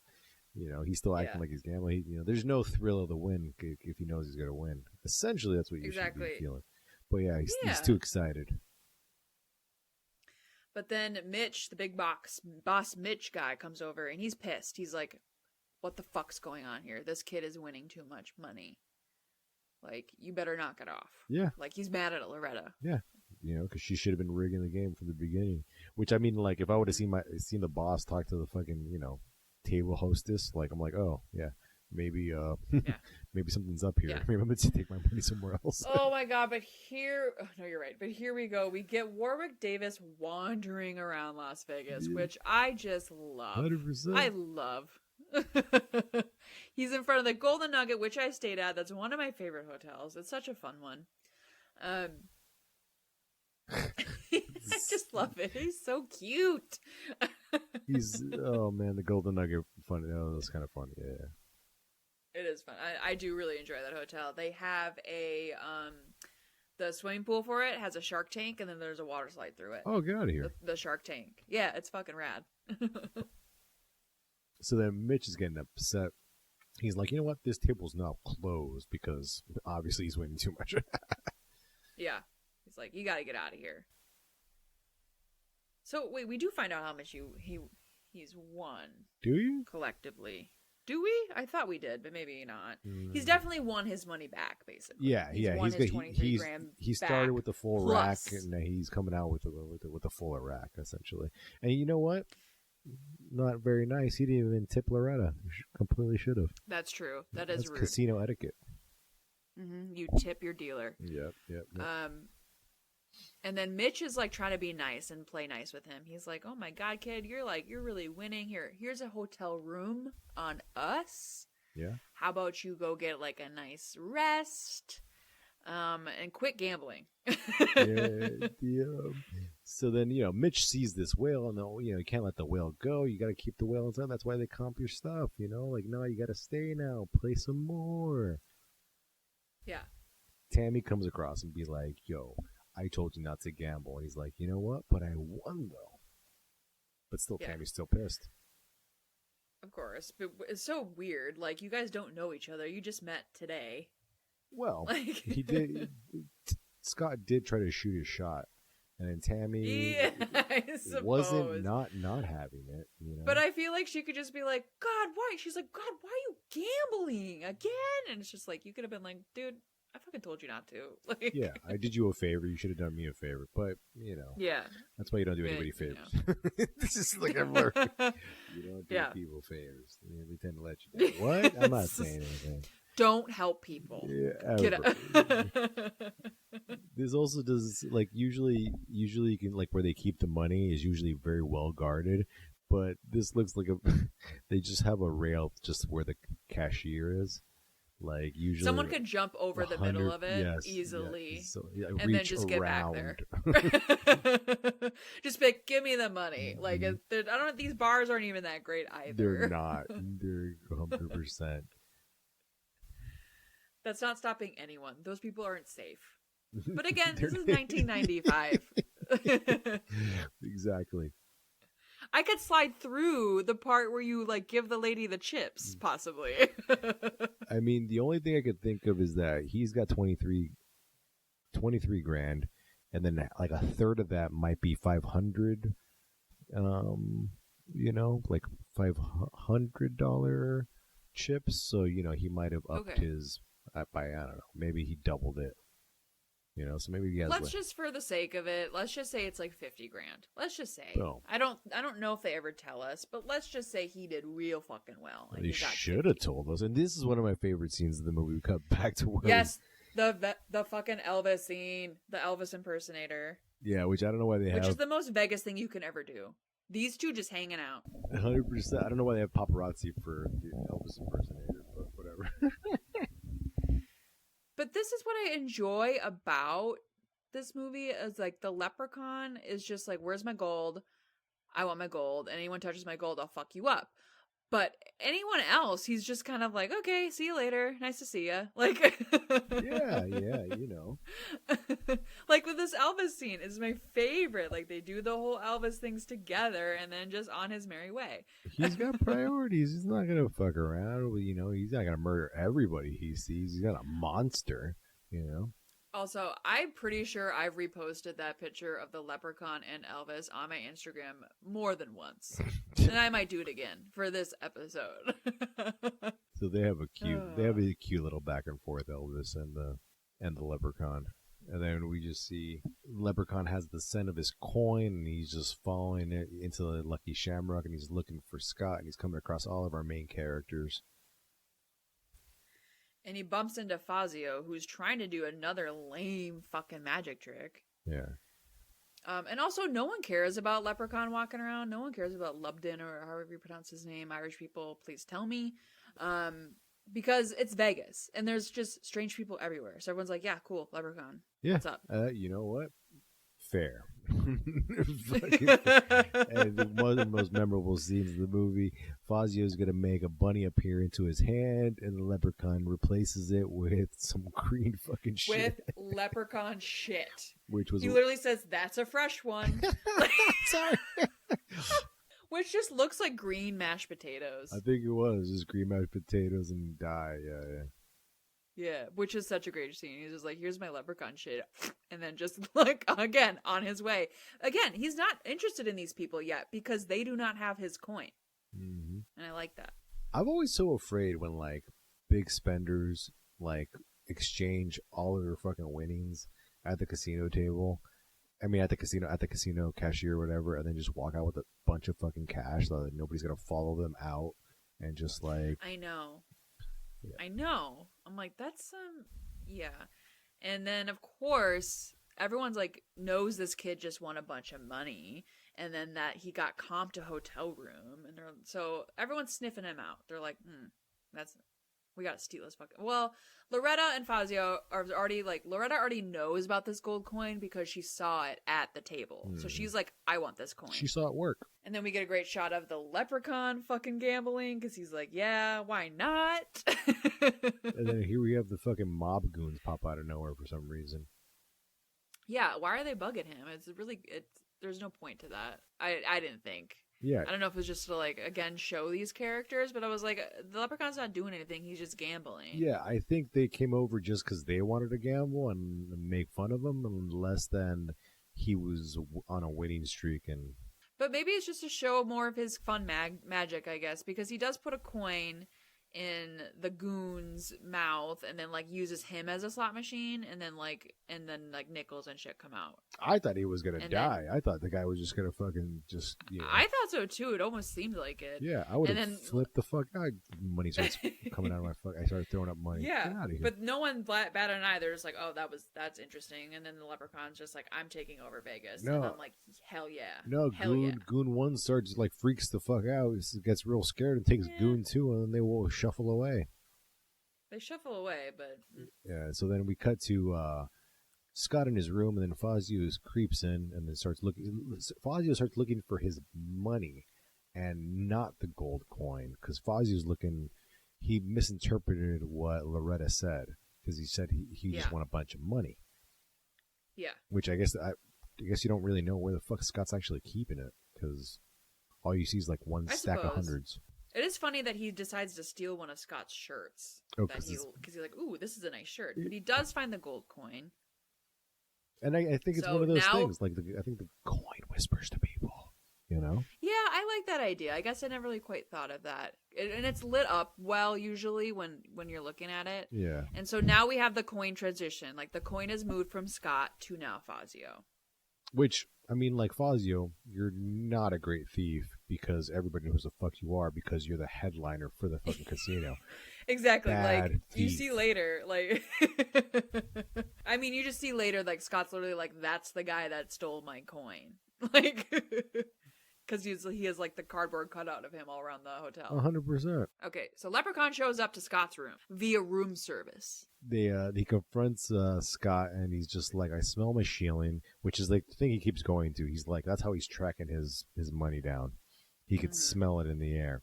he's still acting like he's gambling. There's no thrill of the win if he knows he's gonna win. Essentially, that's what you should be feeling. But yeah, he's too excited. But then Mitch, the big boss Mitch guy, comes over and he's pissed. He's like, what the fuck's going on here? This kid is winning too much money. Like, you better knock it off. Yeah. Like, he's mad at Loretta. Yeah. Because she should have been rigging the game from the beginning. Which, I mean, like, if I would have seen the boss talk to the fucking, table hostess, like, I'm like, oh, yeah, maybe maybe something's up here. Yeah. Maybe I'm going to take my money somewhere else. Oh, my God. But no, you're right. But here we go. We get Warwick Davis wandering around Las Vegas, which I just love. 100%. I love. He's in front of the Golden Nugget, which I stayed at. That's one of my favorite hotels. It's such a fun one. I just love it. He's so cute. Oh man, the Golden Nugget fun. Oh, that's kind of fun. Yeah, it is fun. I do really enjoy that hotel. They have the swimming pool for it has a shark tank, and then there's a water slide through it. Oh, get out of here! The shark tank. Yeah, it's fucking rad. So then Mitch is getting upset. He's like, you know what? This table's now closed because obviously he's winning too much. Yeah. He's like, you got to get out of here. So, wait, we do find out how much he's won. Do you? Collectively. Do we? I thought we did, but maybe not. He's definitely won his money back, basically. Yeah, Won his 23 grand he started with the full rack, plus. and he's coming out with the fuller rack, essentially. And you know what? Not very nice. He didn't even tip Loretta. Completely should have. That's true. That's rude. Casino etiquette. Mm-hmm. You tip your dealer. Yep. And then Mitch is like trying to be nice and play nice with him. He's like, "Oh my God, kid, you're really winning here. Here's a hotel room on us. Yeah. How about you go get like a nice rest, and quit gambling." So then, Mitch sees this whale, and you can't let the whale go. You got to keep the whale inside. That's why they comp your stuff. Like, no, you got to stay now. Play some more. Yeah. Tammy comes across and be like, "Yo, I told you not to gamble." And he's like, "You know what? But I won though." But still, Tammy's still pissed. Of course, but it's so weird. Like, you guys don't know each other. You just met today. Well, he did. Scott did try to shoot his shot. And then Tammy wasn't not having it, But I feel like she could just be like, "God, why?" She's like, "God, why are you gambling again?" And it's just like, you could have been like, "Dude, I fucking told you not to. Like, Yeah, I did you a favor. You should have done me a favor. But, yeah. that's why you don't do anybody Yeah, favors. This is like I've learned. You don't do Yeah. people favors. They tend to let you down. What? I'm not saying anything. Don't help people. Yeah, Get ever. This also does, like, usually you can, like, where they keep the money is usually very well guarded. But this looks like they just have a rail just where the cashier is. Like, usually Someone could jump over the middle of it yes, easily. yes. So, yeah, And then just get back there. Just be like, give me the money. Like, I don't. These bars aren't even that great either. They're not. They're 100%. That's not stopping anyone. Those people aren't safe. But again, this is 1995. Exactly. I could slide through the part where you like give the lady the chips, possibly. I mean, the only thing I could think of is that he's got 23 grand, and then like a third of that might be 500. Like $500 chips. So he might have upped his by, I don't know, maybe he doubled it. So maybe he has. Let's just, for the sake of it, let's just say it's like 50 grand. Let's just say. Boom. I don't know if they ever tell us, but let's just say he did real fucking well. They should have told us. And this is one of my favorite scenes of the movie. We cut back to where the fucking Elvis scene, the Elvis impersonator. Yeah, which I don't know why they have. Which is the most Vegas thing you can ever do. These two just hanging out. 100%. I don't know why they have paparazzi for the Elvis impersonator, but whatever. But this is what I enjoy about this movie is like the Leprechaun is just like, where's my gold? I want my gold. And anyone touches my gold, I'll fuck you up. But anyone else, he's just kind of like, okay, see you later. Nice to see you. Like, yeah. Like with this Elvis scene is my favorite. Like they do the whole Elvis things together and then just on his merry way. He's got priorities. He's not going to fuck around. He's not going to murder everybody he sees. He's not a monster, Also, I'm pretty sure I've reposted that picture of the Leprechaun and Elvis on my Instagram more than once. And I might do it again for this episode. So they have a cute little back and forth, Elvis and the Leprechaun. And then we just see Leprechaun has the scent of his coin, and he's just following it into the Lucky Shamrock, and he's looking for Scott, and he's coming across all of our main characters. And he bumps into Fazio, who's trying to do another lame fucking magic trick. Yeah. And also, no one cares about Leprechaun walking around. No one cares about Lubden, or however you pronounce his name. Irish people, please tell me. Because it's Vegas, and there's just strange people everywhere. So everyone's like, yeah, cool, Leprechaun. Yeah. What's up? You know what? Fair. And one of the most memorable scenes of the movie, Fazio's going to make a bunny appear into his hand, and the Leprechaun replaces it with some green fucking shit. With leprechaun shit. Which was... He literally says, that's a fresh one. Sorry. Which just looks like green mashed potatoes. I think it was just green mashed potatoes and dye. Yeah. Yeah, which is such a great scene. He's just like, here's my leprechaun shit. And then just like, again, on his way. Again, he's not interested in these people yet because they do not have his coin. Mm-hmm. And I like that. I'm always so afraid when like big spenders like exchange all of their fucking winnings at the casino table. I mean, at the casino cashier or whatever, and then just walk out with a bunch of fucking cash so that nobody's gonna follow them out and just like... I know. I'm like, that's yeah. And then of course everyone's like knows this kid just won a bunch of money, and then that he got comped a hotel room, and so everyone's sniffing him out. They're like, we gotta steal his fucking... Well, Loretta and Fazio are already like, Loretta already knows about this gold coin because she saw it at the table. So she's like, I want this coin. She saw it work. And then we get a great shot of the Leprechaun fucking gambling because he's like, yeah, why not? And then here we have the fucking mob goons pop out of nowhere for some reason. Yeah, why are they bugging him? There's no point to that. I didn't think. Yeah. I don't know if it was just to, like, again, show these characters, but I was like, the Leprechaun's not doing anything. He's just gambling. Yeah, I think they came over just because they wanted to gamble and make fun of him, and less than he was on a winning streak. But maybe it's just to show more of his fun magic, I guess, because he does put a coin in the goon's mouth and then like uses him as a slot machine, and then nickels and shit come out. I thought he was gonna And die. then- I thought the guy was just gonna fucking just. I thought so too. It almost seemed like it. Yeah, I would And have then- flipped the fuck out. Money starts coming out of my fuck. I started throwing up money. Yeah, Get out of here. but no one batted an eye. They're just like, "Oh, that's interesting." And then the Leprechaun's just like, "I'm taking over Vegas." No. And I'm like, "Hell yeah!" No, Hell yeah. Goon 1 starts like freaks the fuck out. Gets real scared and takes Yeah. Goon 2, and then they will shuffle away. They shuffle away, but Yeah, so then we cut to Scott in his room, and then Fazio creeps in and then starts looking. Fazio starts looking for his money and not the gold coin, because Fazio's looking. He misinterpreted what Loretta said, because he said he just Yeah. won a bunch of money. yeah, Which I guess you don't really know where the fuck Scott's actually keeping it, because all you see is like one I stack of suppose. hundreds. it is funny that he decides to steal one of Scott's shirts. Oh, Because 'cause he's like, "Ooh, this is a nice shirt," but he does find the gold coin. And I think it's So one of those now- things. Like I think the coin whispers to people. You know? Yeah, I like that idea. I guess I never really quite thought of that. And it's lit up well usually when you're looking at it. Yeah. And so now we have the coin transition. Like the coin is moved from Scott to now Fazio. Which, I mean, like Fazio, you're not a great thief because everybody knows the fuck you are because you're the headliner for the fucking casino. Exactly. Bad like you thief. see later, like I mean, you just see later, like Scott's literally like, "That's the guy that stole my coin," like because he has like the cardboard cutout of him all around the hotel. 100%. Okay, so Leprechaun shows up to Scott's room via room service. He confronts Scott and he's just like, I smell my shilling, which is like the thing he keeps going to. He's like, that's how he's tracking his money down. He could smell it in the air.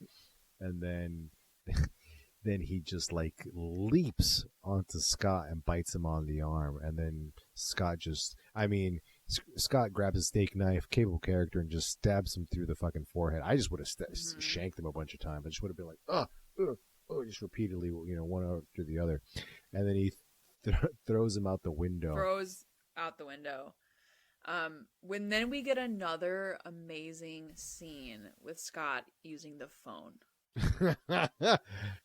And then then he just like leaps onto Scott and bites him on the arm. And then Scott grabs a steak knife, capable character, and just stabs him through the fucking forehead. I just would have shanked him a bunch of times. I just would have been like, just repeatedly, one after the other. And then he throws him out the window. Throws out the window. Then we get another amazing scene with Scott using the phone.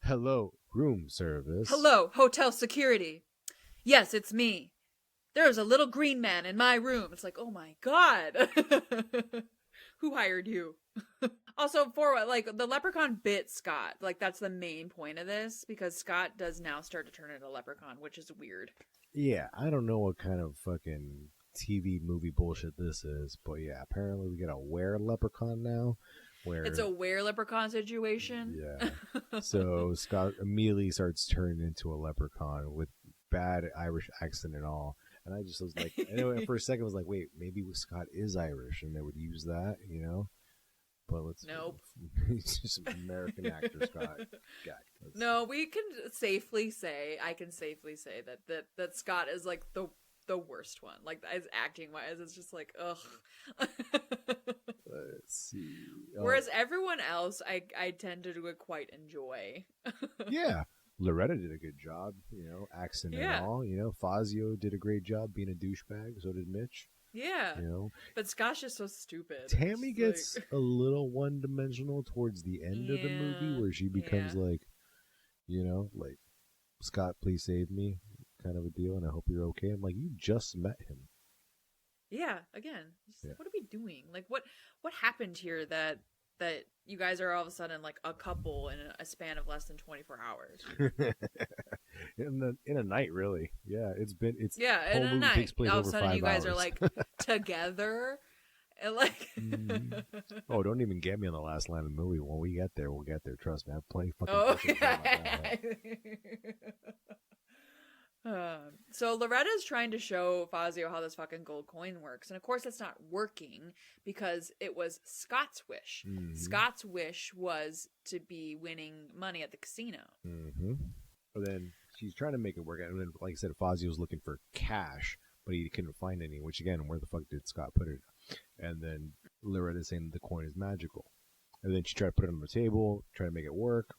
Hello, room service. Hello, hotel security. Yes, it's me. There's a little green man in my room. It's like, oh my god. Who hired you? Also, for like the Leprechaun bit Scott. Like that's the main point of this, because Scott does now start to turn into a leprechaun, which is weird. Yeah, I don't know what kind of fucking TV movie bullshit this is, but yeah, apparently we get a leprechaun now. Where It's a leprechaun situation. Yeah. So Scott immediately starts turning into a leprechaun with bad Irish accent and all. And I just was like, for a second I was like, wait, maybe Scott is Irish and they would use that, But let's. Nope. He's just an American actor, Scott. No, I can safely say that Scott is like the worst one. Like as acting wise, it's just like ugh. Let's see. Whereas everyone else, I tend to quite enjoy. Yeah, Loretta did a good job, accent Yeah. and all. Fazio did a great job being a douchebag. So did Mitch. Yeah. But Scott's just so stupid. Tammy It's gets like... a little one-dimensional towards the end of the movie, where she becomes like, like, Scott, please save me, kind of a deal, and I hope you're okay. I'm like, you just met him. Yeah. Again, what are we doing? Like, what happened here that you guys are all of a sudden like a couple in a span of less than 24 hours? in a night, really. Yeah, it's in a night. Takes place all of a over sudden, 5 you guys hours. are like together, and like. Oh, don't even get me on the last line of the movie. When we get there, we'll get there. Trust me, I have plenty of fucking. Oh. bullshit to say about that. So Loretta's trying to show Fazio how this fucking gold coin works, and of course it's not working because it was Scott's wish. Mm-hmm. Scott's wish was to be winning money at the casino. Mm-hmm. But then she's trying to make it work, and then, like I said, Fazio's looking for cash, but he couldn't find any. Which again, where the fuck did Scott put it? And then Loretta's saying the coin is magical, and then she tried to put it on the table, try to make it work.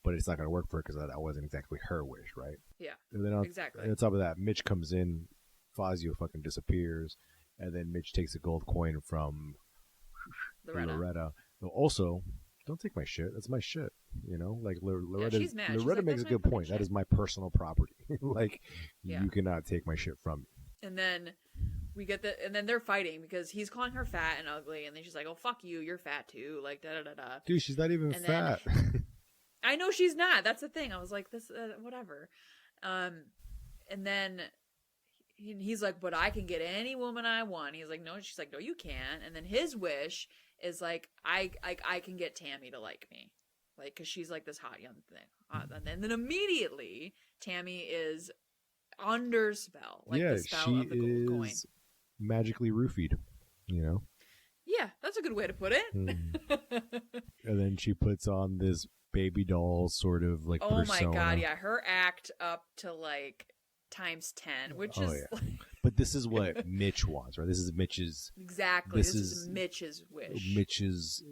But it's not going to work for her because that wasn't exactly her wish, right? Yeah, and then exactly. And on top of that, Mitch comes in, Fazio fucking disappears, and then Mitch takes a gold coin from Loretta. Also, Don't take my shit. That's my shit. You know, like she's mad. She's Loretta like, makes a "That's my good fucking point. That shit." is my personal property. Like, Yeah. you cannot take my shit from me. And then we get and then they're fighting because he's calling her fat and ugly, and then she's like, "Oh, fuck you, you're fat too." Like, da da da da. Dude, she's not even And fat. I know she's not. That's the thing. I was like, this, whatever. And then he's like, "But I can get any woman I want." He's like, "No." She's like, "No, you can't." And then his wish is like, I can get Tammy to like me, like, because she's like this hot young thing. And then immediately Tammy is under spell, like the spell of the gold coin. Magically roofied, you know. Yeah, that's a good way to put it. And then she puts on this baby doll sort of like persona. My god, yeah, her act up to like times 10, which is like... But this is what Mitch wants, right? This is Mitch's exactly. This is Mitch's wish. Mitch's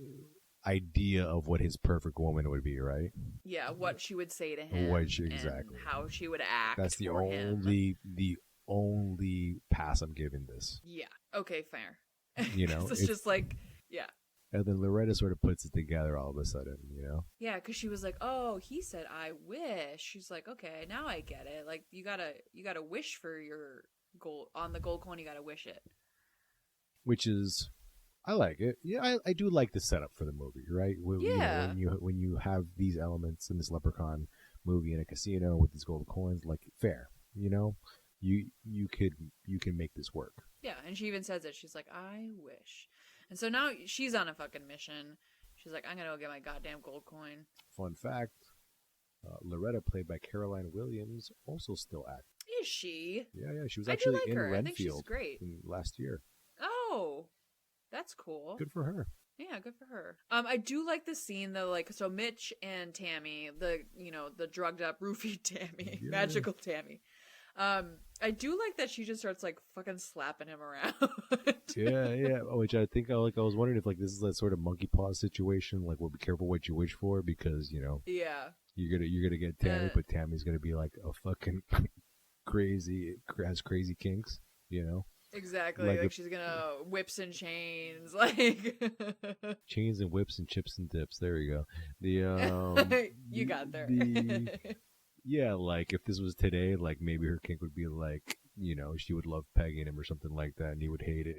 idea of what his perfect woman would be, right? Yeah, what she would say to him, exactly, and how she would act. That's the only pass I'm giving this. Yeah. Okay, fair. You know, it's just like, yeah. And then Loretta sort of puts it together all of a sudden, you know? Yeah, because she was like, "Oh, he said I wish." She's like, "Okay, now I get it. Like, you gotta wish for your gold on the gold coin. You gotta wish it." Which is, I like it. Yeah, I do like the setup for the movie, right? Yeah. You know, when you have these elements in this Leprechaun movie in a casino with these gold coins, like, fair, you know, you can make this work. Yeah, and she even says it. She's like, "I wish." And so now she's on a fucking mission. She's like, "I'm gonna go get my goddamn gold coin." Fun fact: Loretta, played by Caroline Williams, also still acts. Is she? Yeah. She was actually in her. Renfield. I think she's great. Last year. Oh, that's cool. Good for her. Yeah, good for her. I do like the scene though, like, so Mitch and Tammy, the drugged up roofied Tammy, magical Tammy. I do like that she just starts like fucking slapping him around. yeah. Which I think I was wondering if like this is that sort of monkey paw situation, like, well, be careful what you wish for, because yeah, you're gonna get Tammy, but Tammy's gonna be like a fucking has crazy kinks, you know. Exactly, like she's gonna whips and chains, like chains and whips and chips and dips. There you go. The you got there. Yeah, like if this was today, like maybe her kink would be like, she would love pegging him or something like that, and he would hate it.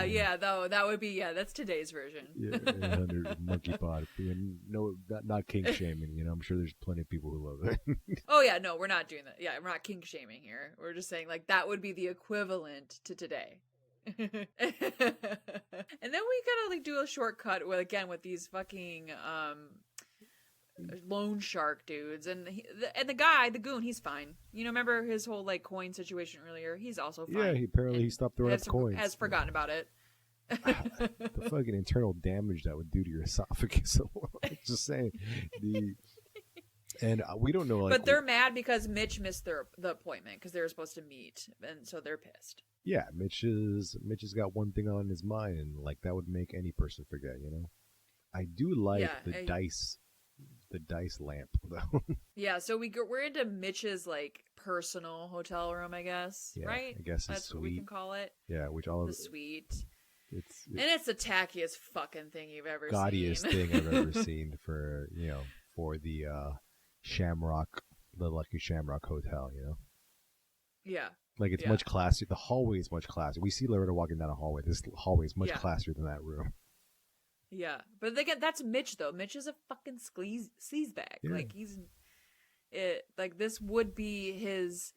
yeah. Though that would be that's today's version. Yeah, 100 monkey pod. No, not kink shaming. I'm sure there's plenty of people who love it. Oh yeah, no, we're not doing that. Yeah, we're not kink shaming here. We're just saying like that would be the equivalent to today. And then we gotta like do a shortcut with these fucking loan shark dudes, and the guy, the goon, he's fine. Remember his whole like coin situation earlier? He's also fine. Yeah, he stopped throwing up coins. Has forgotten about it. The fucking internal damage that would do to your esophagus. Just saying. And we don't know. Like, but they're mad because Mitch missed the appointment because they were supposed to meet, and so they're pissed. Yeah, Mitch has got one thing on his mind, and like that would make any person forget. I do like the dice lamp though. Yeah, so we're into Mitch's like personal hotel room, I guess. Yeah, right? I guess that's what we can call it. Yeah, which all of the suite. It's the tackiest fucking thing you've ever gaudiest thing I've ever seen for the Shamrock, the Lucky Shamrock Hotel. Yeah. Like it's much classier. The hallway is much classier. We see Loretta walking down a hallway. This hallway is much classier than that room. Yeah, but again, that's Mitch though. Mitch is a fucking sleazebag. Yeah. Like like this would be his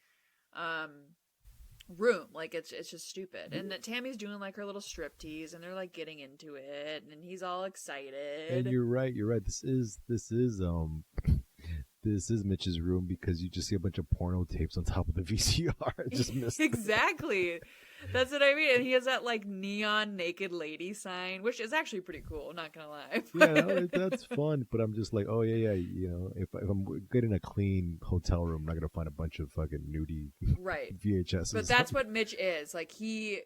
room. Like it's just stupid. And that Tammy's doing like her little striptease, and they're like getting into it, and he's all excited. And you're right. This is this is Mitch's room because you just see a bunch of porno tapes on top of the VCR. Just missed exactly. That's what I mean. And he has that like neon naked lady sign, which is actually pretty cool. Not gonna lie. Yeah, that's fun. But I'm just like, oh yeah. If I'm getting a clean hotel room, I'm not gonna find a bunch of fucking nudie VHSs. But that's what Mitch is. Like he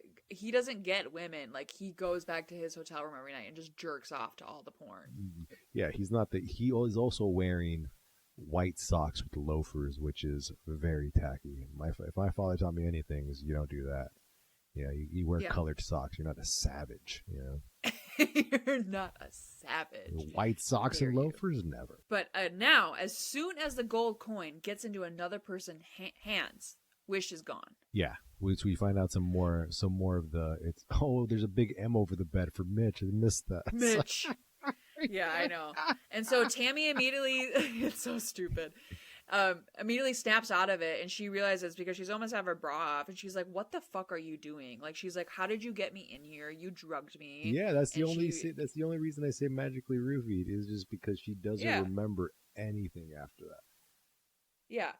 doesn't get women. Like he goes back to his hotel room every night and just jerks off to all the porn. Yeah, he is also wearing white socks with loafers, which is very tacky. If my father taught me anything, is you don't do that. You wear colored socks. You're not a savage. You're not a savage. White socks and loafers, never. But now, as soon as the gold coin gets into another person's hands, Wish is gone. Yeah, which we find out some more of the. It's there's a big M over the bed for Mitch. I missed that. Mitch. Yeah, I know. And so Tammy immediately, it's so stupid, immediately snaps out of it, and she realizes because she's almost have her bra off, and she's like, "What the fuck are you doing?" Like, she's like, "How did you get me in here? You drugged me." Yeah, that's the only reason I say magically roofied is just because she doesn't remember anything after that. Yeah,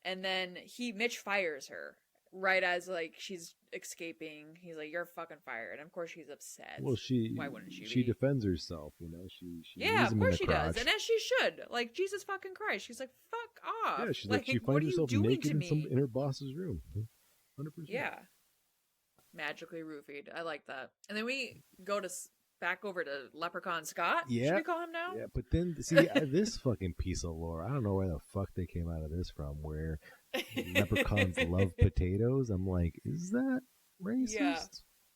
and then Mitch fires her right as like she's escaping. He's like, "You're fucking fired." And of course she's upset. Well, why wouldn't she? She defends herself, you know. She yeah, of course she does, and as she should. Like, Jesus fucking Christ, she's like, "Fuck off!" Yeah, she's like, she finds herself naked in her boss's room. 100%. Yeah, magically roofied. I like that. And then we go back over to Leprechaun Scott. Yeah, should we call him now? Yeah, but then see this fucking piece of lore. I don't know where the fuck they came out of this from. Where leprechauns love potatoes. I'm like, is that racist? Yeah.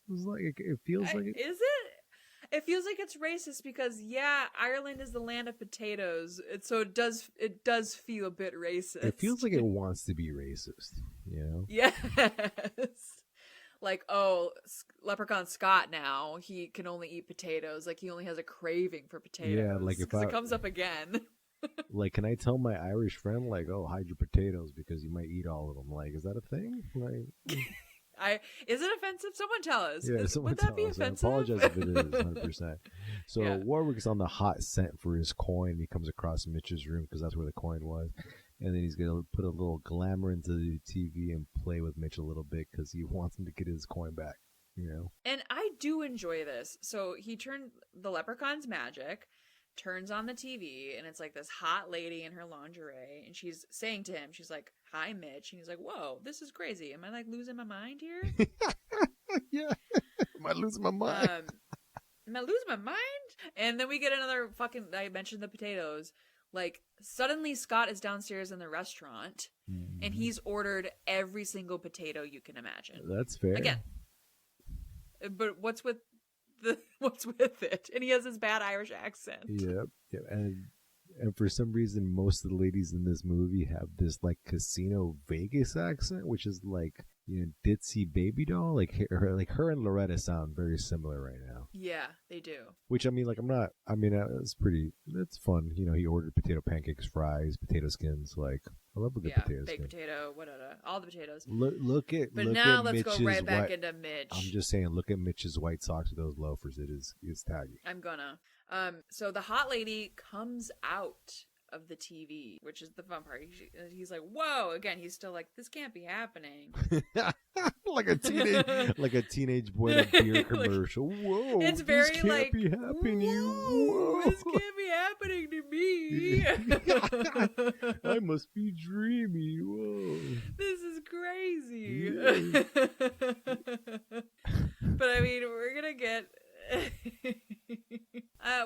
It's like it feels like it. Is it? It feels like it's racist because Ireland is the land of potatoes, so it does feel a bit racist. It feels like it wants to be racist, you know? Yes. Like, Leprechaun Scott now, he can only eat potatoes. Like, he only has a craving for potatoes. Yeah, like if it comes up again. Like, can I tell my Irish friend, like, hide your potatoes because you might eat all of them? Like, is that a thing? Like, is it offensive? Someone tell us. Yeah, would that be offensive? I apologize if it is, 100%. So Warwick's on the hot scent for his coin. He comes across Mitch's room because that's where the coin was. And then he's going to put a little glamour into the TV and play with Mitch a little bit because he wants him to get his coin back, you know? And I do enjoy this. So he turned the leprechaun's magic, turns on the TV, and it's like this hot lady in her lingerie. And she's saying to him, she's like, "Hi, Mitch." And he's like, "Whoa, this is crazy. Am I like losing my mind here?" Yeah. Am I losing my mind? Am I losing my mind? And then we get another I mentioned the potatoes. Like, suddenly Scott is downstairs in the restaurant, and he's ordered every single potato you can imagine. That's fair. Again. But what's with it? And he has this bad Irish accent. Yep. And for some reason, most of the ladies in this movie have this, like, Casino Vegas accent, which is like, you know, ditzy baby doll. Like her and Loretta sound very similar right now. Yeah, they do. Which, I mean, like, it's fun. You know, he ordered potato pancakes, fries, potato skins. Like, I love a good potato skin. Baked potato, whatever. All the potatoes. Look at let's Mitch's go right back into Mitch. I'm just saying, look at Mitch's white socks with those loafers. It's tacky. I'm gonna. So the hot lady comes out of the TV, which is the fun part. He's like, "Whoa!" Again, he's still like, "This can't be happening." like a teenage boy in a beer commercial. Like, whoa! It's very this can't be happening. Whoa, this can't be happening to me. I must be dreamy. Whoa! This is crazy. Yeah. But I mean, we're gonna get.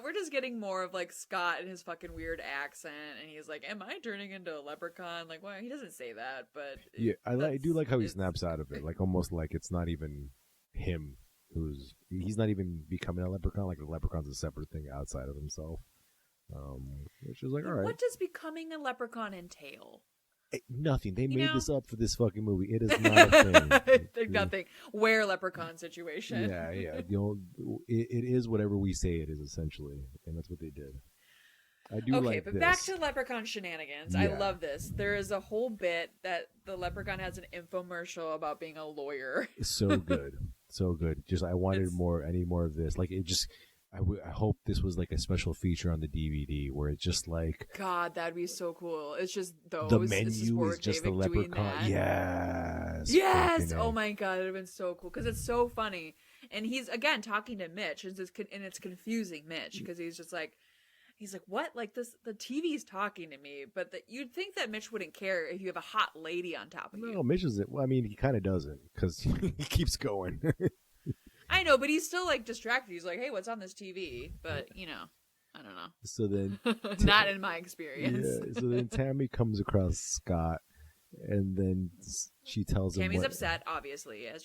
We're just getting more of like Scott and his fucking weird accent, and he's like, "Am I turning into a leprechaun?" Like, well, he doesn't say that, but yeah, I do like how he snaps out of it, like almost like it's not even him he's not even becoming a leprechaun. Like the leprechaun's a separate thing outside of himself, which is like, all right. What does becoming a leprechaun entail? Nothing. They made this up for this fucking movie. It is not a thing. Nothing. Where leprechaun situation. Yeah. You know, it is whatever we say it is, essentially, and that's what they did. I do like this. But back to leprechaun shenanigans. Yeah. I love this. There is a whole bit that the leprechaun has an infomercial about being a lawyer. So good. Just I wanted more. I need more of this. Like, it just. I hope this was like a special feature on the DVD where it's just like, God, that'd be so cool. It's just those. The menu is just the leprechaun. Yes. Oh my God, it'd have been so cool because it's so funny. And he's again talking to Mitch, and it's confusing Mitch because he's like, what? Like this, the TV's talking to me, but you'd think that Mitch wouldn't care if you have a hot lady on top of you. No, Mitch isn't. Well, I mean, he kind of doesn't because he keeps going. I know, but he's still like distracted. He's like, "Hey, what's on this TV?" But you know, I don't know. So then, not in my experience. Yeah. So then Tammy comes across Scott, And then she tells him Tammy's upset, obviously, as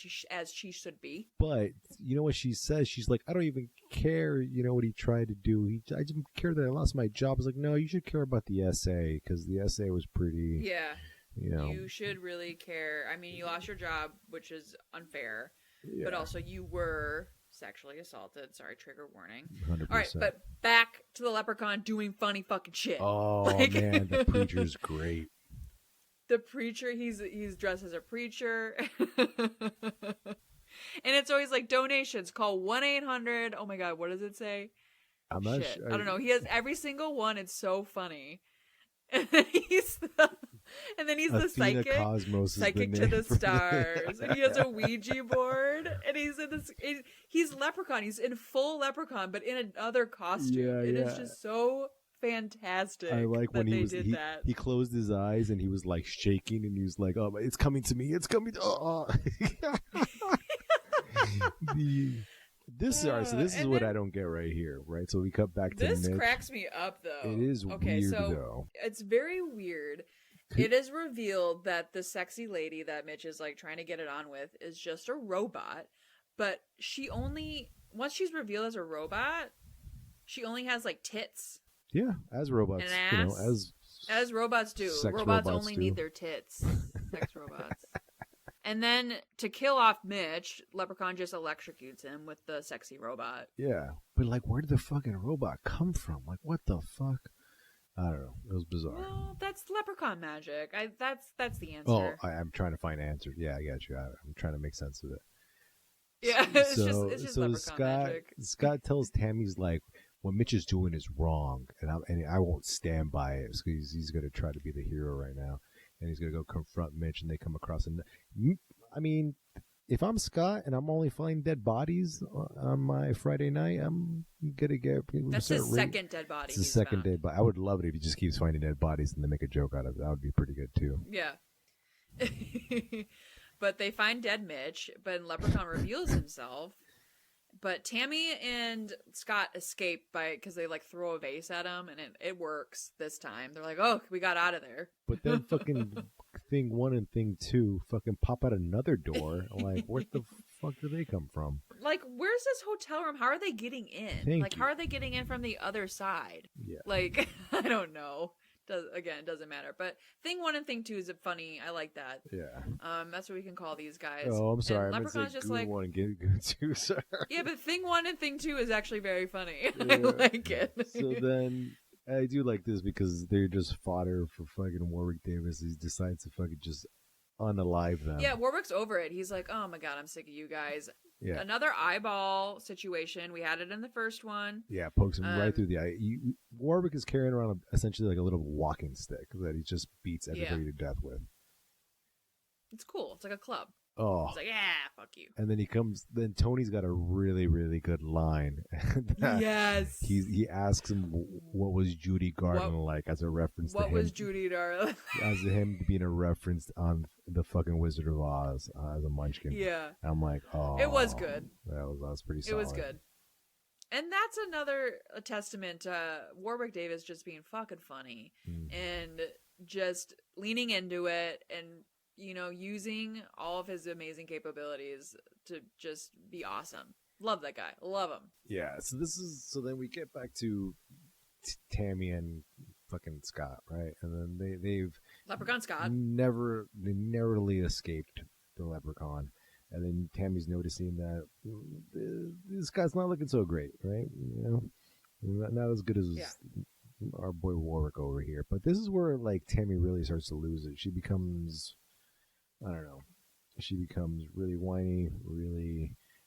she should be. But you know what she says? She's like, I don't even care, what he tried to do. I just care that I lost my job. I was like, no, you should care about the essay, because the essay was pretty. Yeah. You should really care. I mean, you lost your job, which is unfair. Yeah. But also, you were sexually assaulted. Sorry, trigger warning. 100%. All right, but back to the Leprechaun doing funny fucking shit. Oh, man, the preacher's great. The preacher, he's dressed as a preacher. And it's always like donations. Call 1-800. Oh my God, what does it say? I'm not sure. I don't know. He has every single one. It's so funny. And then he's the psychic. Cosmos psychic to the stars. And he has a Ouija board. And he's Leprechaun. He's in full Leprechaun, but in another costume. Yeah, it is just so fantastic. I like when he closed his eyes and he was like shaking and he was like, oh, it's coming to me, it's coming to This is what I don't get right here, right? So we cut back to this Mitch. Cracks me up though. It is weird though. It's very weird. It is revealed that the sexy lady that Mitch is like trying to get it on with is just a robot, but once she's revealed as a robot, she only has like tits. Yeah, as robots, an ass, as robots do. Robots only need their tits. Sex robots. And then to kill off Mitch, Leprechaun just electrocutes him with the sexy robot. Yeah, but like, where did the fucking robot come from? Like, what the fuck? I don't know. It was bizarre. Well, that's Leprechaun magic. That's the answer. Oh, I'm trying to find answers. Yeah, I got you. I'm trying to make sense of it. Yeah, it's just Leprechaun magic. Scott tells Tammy's like, what Mitch is doing is wrong, and I won't stand by it, because he's going to try to be the hero right now, and he's going to go confront Mitch, and they come across, and I mean, if I'm Scott and I'm only finding dead bodies on my Friday night, I'm gonna get. That's his second dead body. It's the second dead body. I would love it if he just keeps finding dead bodies and they make a joke out of it. That would be pretty good too. Yeah. But they find dead Mitch, but Leprechaun reveals himself. But Tammy and Scott escape because they like throw a vase at him, and it works this time. They're like, "Oh, we got out of there." But then fucking thing 1 and thing 2 fucking pop out another door. Like, where the fuck do they come from? Like, where's this hotel room? How are they getting in? How are they getting in from the other side? Yeah. Like, I don't know. It doesn't matter. But thing 1 and thing 2 is funny. I like that. Yeah. That's what we can call these guys. Oh, I'm sorry. And Leprechaun's just like 1 and good 2. Sorry. Yeah, but thing 1 and thing 2 is actually very funny. Yeah. I like it. So then I do like this because they're just fodder for fucking Warwick Davis. He decides to fucking just unalive them. Yeah, Warwick's over it. He's like, oh my God, I'm sick of you guys. Yeah. Another eyeball situation. We had it in the first one. Yeah, pokes him right through the eye. Warwick is carrying around essentially like a little walking stick that he just beats everybody to death with. It's cool. It's like a club. Oh. He's like, yeah, fuck you. And then Tony's got a really, really good line. Yes. He asks him, what was Judy Garland like, as a reference to him. What was Judy Garland? As him being a reference on the fucking Wizard of Oz as a munchkin. Yeah. And I'm like, oh. It was good. That was pretty solid. It was good. And that's another testament to Warwick Davis just being fucking funny and just leaning into it and, using all of his amazing capabilities to just be awesome. Love that guy. Love him. Yeah. So then we get back to Tammy and fucking Scott, right? And then they've Leprechaun Scott narrowly escaped the Leprechaun. And then Tammy's noticing that this guy's not looking so great, right? Not as good as our boy Warwick over here. But this is where like Tammy really starts to lose it. She becomes, I don't know. She becomes really whiny.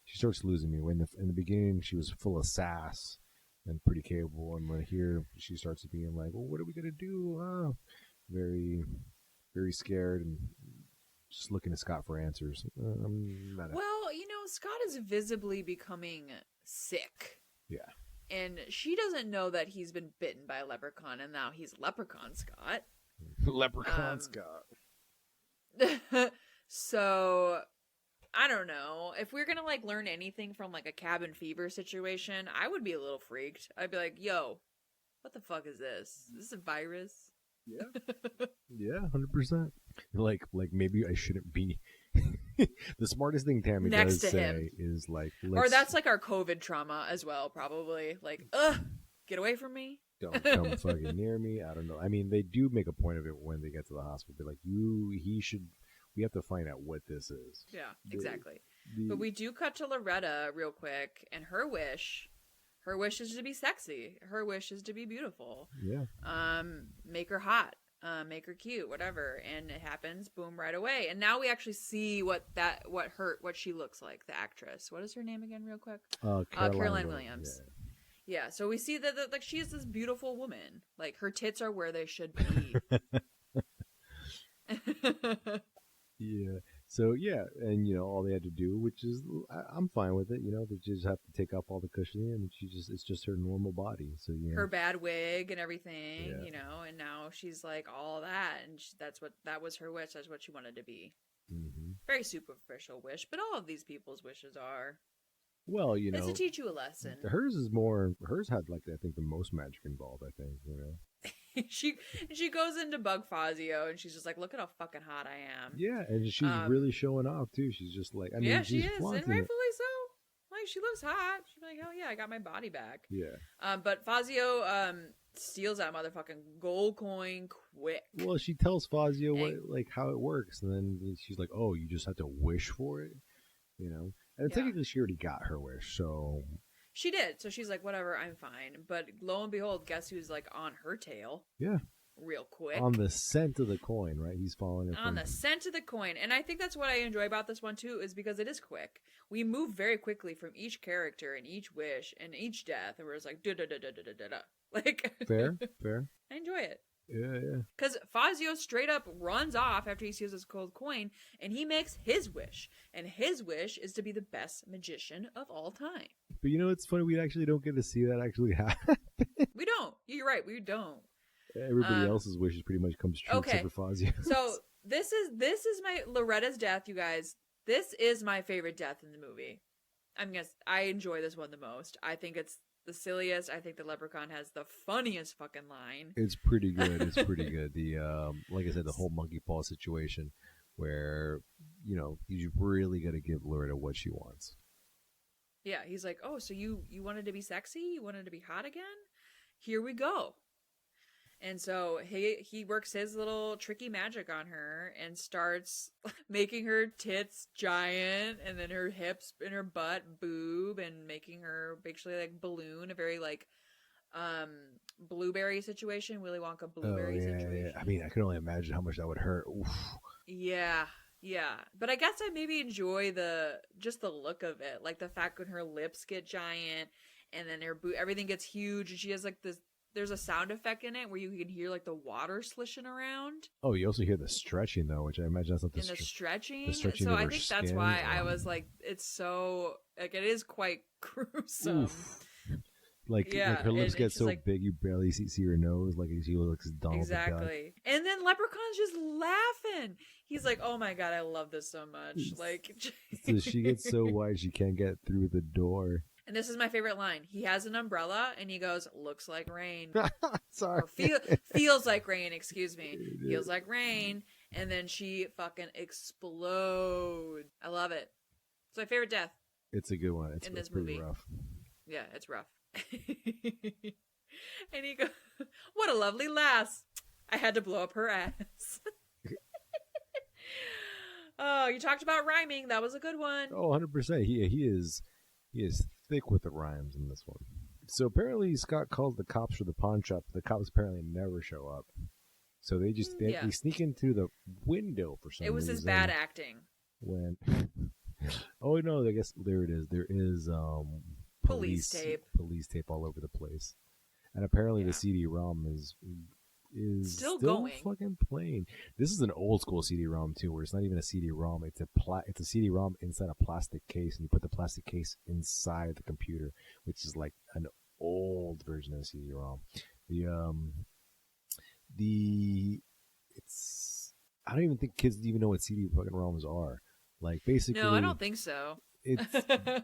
She starts losing me. When in the beginning she was full of sass and pretty capable, and when here she starts being like, "Well, what are we gonna do?" Very, very scared and just looking to Scott for answers. Scott is visibly becoming sick. Yeah. And she doesn't know that he's been bitten by a leprechaun, and now he's Leprechaun Scott. Leprechaun Scott. So, I don't know. If we're gonna learn anything from a cabin fever situation, I would be a little freaked. I'd be like, "Yo, what the fuck is this? Is this a virus?" Yeah. Yeah, 100%. Like maybe I shouldn't be. The smartest thing Tammy Next does to him. say is like, Or let's that's like our COVID trauma as well, probably. Like, ugh, get away from me. don't come fucking near me. I don't know. I mean, they do make a point of it when they get to the hospital. Be like, he should. We have to find out what this is. Yeah, The, exactly. But the we do cut to Loretta real quick, and her wish is to be sexy. Her wish is to be beautiful. yeah. Make her hot. Make her cute, whatever, and it happens, boom, right away. And now we actually see what she looks like, the actress. What is her name again, real quick? Caroline Williams. Yeah, so we see that like she is this beautiful woman. Like her tits are where they should be. Yeah. So yeah, and all they had to do, which is I'm fine with it. They just have to take off all the cushioning, and it's just her normal body. So her bad wig and everything, yeah. and now she's like all that, and that was her wish. That's what she wanted to be. Mm-hmm. Very superficial wish, but all of these people's wishes are. Well, it's to teach you a lesson. Hers had like I think the most magic involved. I think she goes into Bug Fazio and she's just like, look at how fucking hot I am. Yeah, and she's really showing off too. She's just like, I mean, yeah, she is, and rightfully it. so. Like she looks hot. She's like, hell yeah, I got my body back. Yeah. But Fazio steals that motherfucking gold coin quick. Well, she tells Fazio how it works, and then she's like, oh, you just have to wish for it, And technically, she already got her wish, so. She did. So she's like, whatever, I'm fine. But lo and behold, guess who's like on her tail? Yeah. Real quick. On the scent of the coin, right? He's following it. On the scent of the coin. And I think that's what I enjoy about this one too, is because it is quick. We move very quickly from each character and each wish and each death. And we're just like, da-da-da-da-da-da-da. Like. Fair. I enjoy it. Yeah. Because Fazio straight up runs off after he sees this gold coin, and he makes his wish. And his wish is to be the best magician of all time. But it's funny, we actually don't get to see that actually happen. We don't. You're right, we don't. Everybody else's wishes pretty much comes true except for Fazio. So this is my Loretta's death, you guys. This is my favorite death in the movie. I enjoy this one the most. I think it's the silliest. I think the Leprechaun has the funniest fucking line. It's pretty good. The like I said, the whole monkey paw situation where you really got to give Loretta what she wants. Yeah, he's like, oh, so you wanted to be sexy? You wanted to be hot again? Here we go. And so he works his little tricky magic on her and starts making her tits giant, and then her hips and her butt boob, and making her basically like balloon, a very like blueberry situation, Willy Wonka blueberry situation. Yeah. I mean, I can only imagine how much that would hurt. Oof. Yeah. But I guess I maybe enjoy the look of it, like the fact when her lips get giant, and then everything gets huge, and she has like this. There's a sound effect in it where you can hear like the water slishing around. Oh, you also hear the stretching though, which I imagine that's not the stretching. The stretching. So I think that's why I was like, it's so like it is quite gruesome. Oof. Like her lips get so like, big you barely see her nose. Like she looks Donald. Exactly. And then Leprechaun's just laughing. He's like, "Oh my god, I love this so much!" Like, so she gets so wide she can't get through the door. And this is my favorite line. He has an umbrella, and he goes, "Looks like rain." Sorry. Or feels like rain. Excuse me. Feels like rain. And then she fucking explodes. I love it. It's my favorite death. It's a good one. It's this pretty movie. Rough. Yeah, it's rough. And he goes, "What a lovely lass! I had to blow up her ass." Oh, you talked about rhyming. That was a good one. Oh, 100%. He is thick with the rhymes in this one. So apparently Scott calls the cops for the pawn shop. The cops apparently never show up. So they just they sneak into the window for some reason. It was his bad acting. When oh no, I guess there it is. There is police tape all over the place. And apparently the CD-ROM is still going, fucking playing. This is an old school CD-ROM too, where it's not even a CD-ROM. It's a CD-ROM inside a plastic case, and you put the plastic case inside the computer, which is like an old version of the CD-ROM. I don't even think kids even know what CD-ROMs are. Like basically, no, I don't think so. It's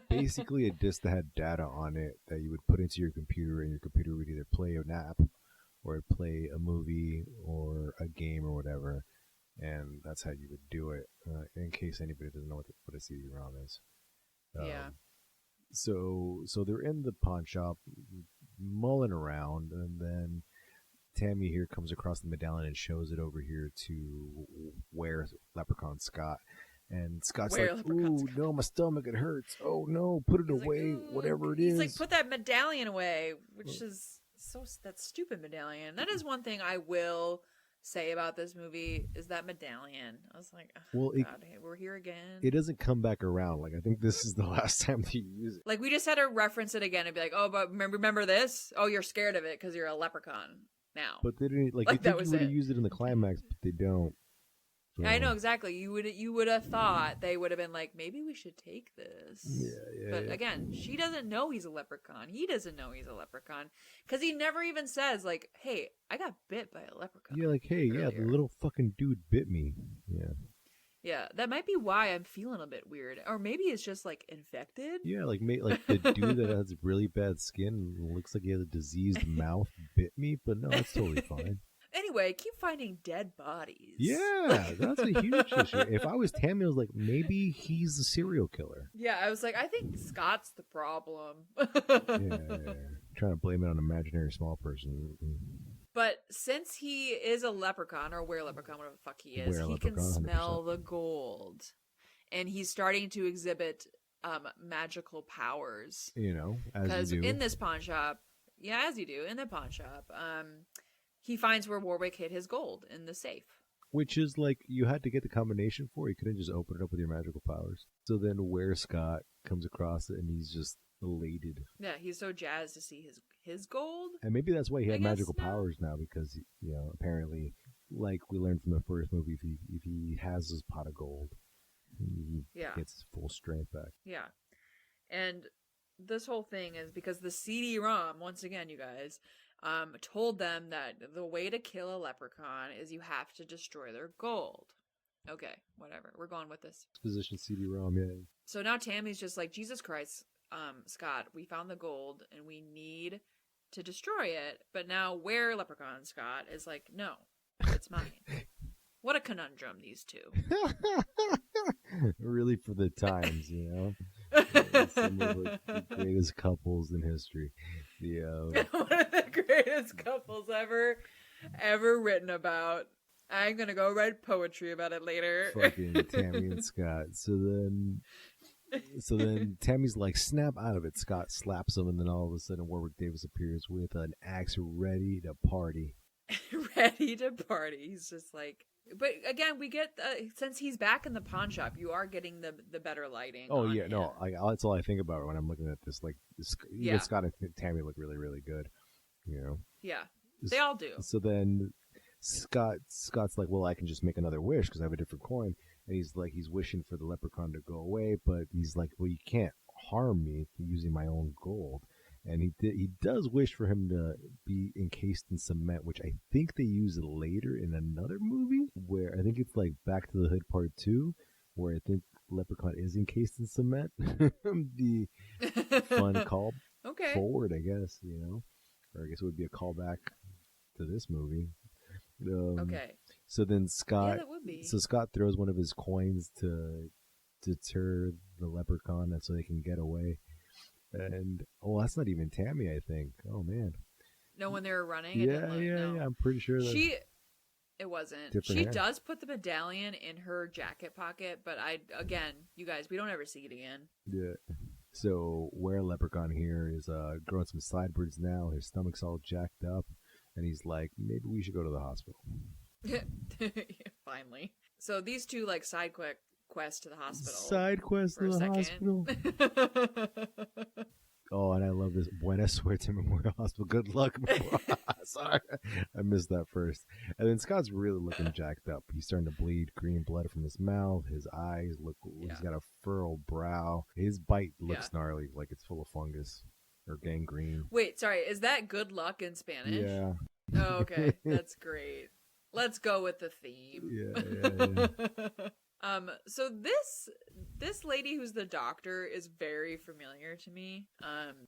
basically a disc that had data on it that you would put into your computer, and your computer would either play an app or play a movie or a game or whatever, and that's how you would do it. In case anybody doesn't know what a CD-ROM is. Yeah. So they're in the pawn shop, mulling around, and then Tammy here comes across the medallion and shows it over here to where Leprechaun Scott. And Scott's like, "Ooh, no, my stomach, it hurts. Oh no, put it away, whatever it is." He's like, "Put that medallion away," which is that stupid medallion. That is one thing I will say about this movie is that medallion. I was like, oh, God, we're here again. It doesn't come back around. Like, I think this is the last time that you use it. Like, we just had to reference it again and be like, "Oh, but remember this? Oh, you're scared of it because you're a leprechaun now." But they didn't, like you think you would have used it in the climax, but they don't. So. I know exactly. You would have thought they would have been like, maybe we should take this. Yeah. But again, she doesn't know he's a leprechaun. He doesn't know he's a leprechaun because he never even says like, "Hey, I got bit by a leprechaun." Yeah, like, hey, earlier. The little fucking dude bit me. Yeah. Yeah, that might be why I'm feeling a bit weird, or maybe it's just like infected. Yeah, like the dude that has really bad skin and looks like he has a diseased mouth bit me, but no, it's totally fine. Anyway, keep finding dead bodies. Yeah, that's a huge issue. If I was Tammy, I was like, maybe he's the serial killer. Yeah, I was like, I think Scott's the problem. yeah. Trying to blame it on an imaginary small person. But since he is a leprechaun, or were-leprechaun, whatever the fuck he is, he can smell 100%. The gold. And he's starting to exhibit magical powers. You know, as you do. Because in this pawn shop, as you do, in the pawn shop, he finds where Warwick hid his gold in the safe. Which is like, you had to get the combination for it. You couldn't just open it up with your magical powers. So then where Scott comes across it and he's just elated. Yeah, he's so jazzed to see his gold. And maybe that's why he had magical powers now, because, you know, apparently, like we learned from the first movie, if he has his pot of gold, he gets his full strength back. Yeah. And this whole thing is because the CD-ROM, once again, you guys, told them that the way to kill a leprechaun is you have to destroy their gold. Okay, whatever. We're going with this. Exposition CD-ROM, yeah. So now Tammy's just like, Jesus Christ, Scott, we found the gold and we need to destroy it. But now Leprechaun Scott is like, no, it's mine. What a conundrum, these two. Really for the times, you know? Some of the greatest couples in history. One of the greatest couples ever written about. I'm going to go write poetry about it later. Fucking Tammy and Scott. So then Tammy's like, snap out of it. Scott slaps him, and then all of a sudden Warwick Davis appears with an axe ready to party. Ready to party. He's just like... But again, we get since he's back in the pawn shop, you are getting the better lighting. Oh yeah, no, that's all I think about when I'm looking at this. Like, even Scott and Tammy look really, really good. You know. Yeah, they all do. So then Scott's like, well, I can just make another wish because I have a different coin, and he's wishing for the leprechaun to go away, but he's like, well, you can't harm me using my own gold. And he does wish for him to be encased in cement, which I think they use later in another movie, where I think it's like Back to the Hood Part 2, where I think Leprechaun is encased in cement. The fun call forward, I guess, you know? Or I guess it would be a callback to this movie. Okay. So then Scott... Yeah, that would be. So Scott throws one of his coins to deter the leprechaun so they can get away. And that's not even Tammy, I think. Oh man. No, when they were running. Yeah. I'm pretty sure that it wasn't. She does put the medallion in her jacket pocket, but you guys, we don't ever see it again. Yeah. So where Leprechaun here is growing some sideburns now. His stomach's all jacked up, and he's like, maybe we should go to the hospital. Finally. So these two like side quest to the hospital. Side quest to the hospital. Oh, and I love this. Buena suerte, Memorial Hospital. Good luck, Memorial. Sorry, I missed that first. And then Scott's really looking jacked up. He's starting to bleed green blood from his mouth. His eyes look. He's got a furrowed brow. His bite looks gnarly, like it's full of fungus or gangrene. Wait, sorry. Is that good luck in Spanish? Yeah. Oh, okay, that's great. Let's go with the theme. Yeah. So this lady who's the doctor is very familiar to me.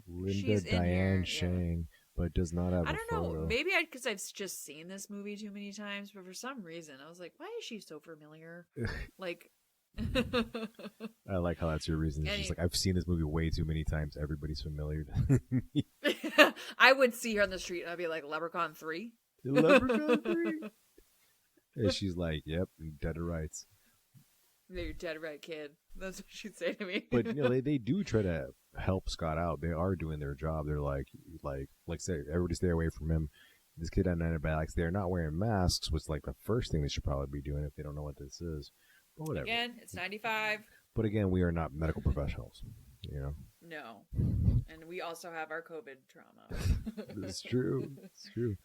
Linda she's Diane Shang. but does not have I a don't know. photo. Maybe because I've just seen this movie too many times, but for some reason I was like, why is she so familiar? Like, I like how that's your reason. It's just like, I've seen this movie way too many times. Everybody's familiar. I would see her on the street and I'd be like, Leprechaun 3? Leprechaun 3? And she's like, yep, dead to rights. You're dead right, kid. That's what she'd say to me. But they do try to help Scott out. They are doing their job. They're like say, everybody stay away from him. This kid on antibiotics. They're not wearing masks, which is like the first thing they should probably be doing if they don't know what this is. But whatever. Again, it's 95. But again, we are not medical professionals. No. And we also have our COVID trauma. It's true. It's true.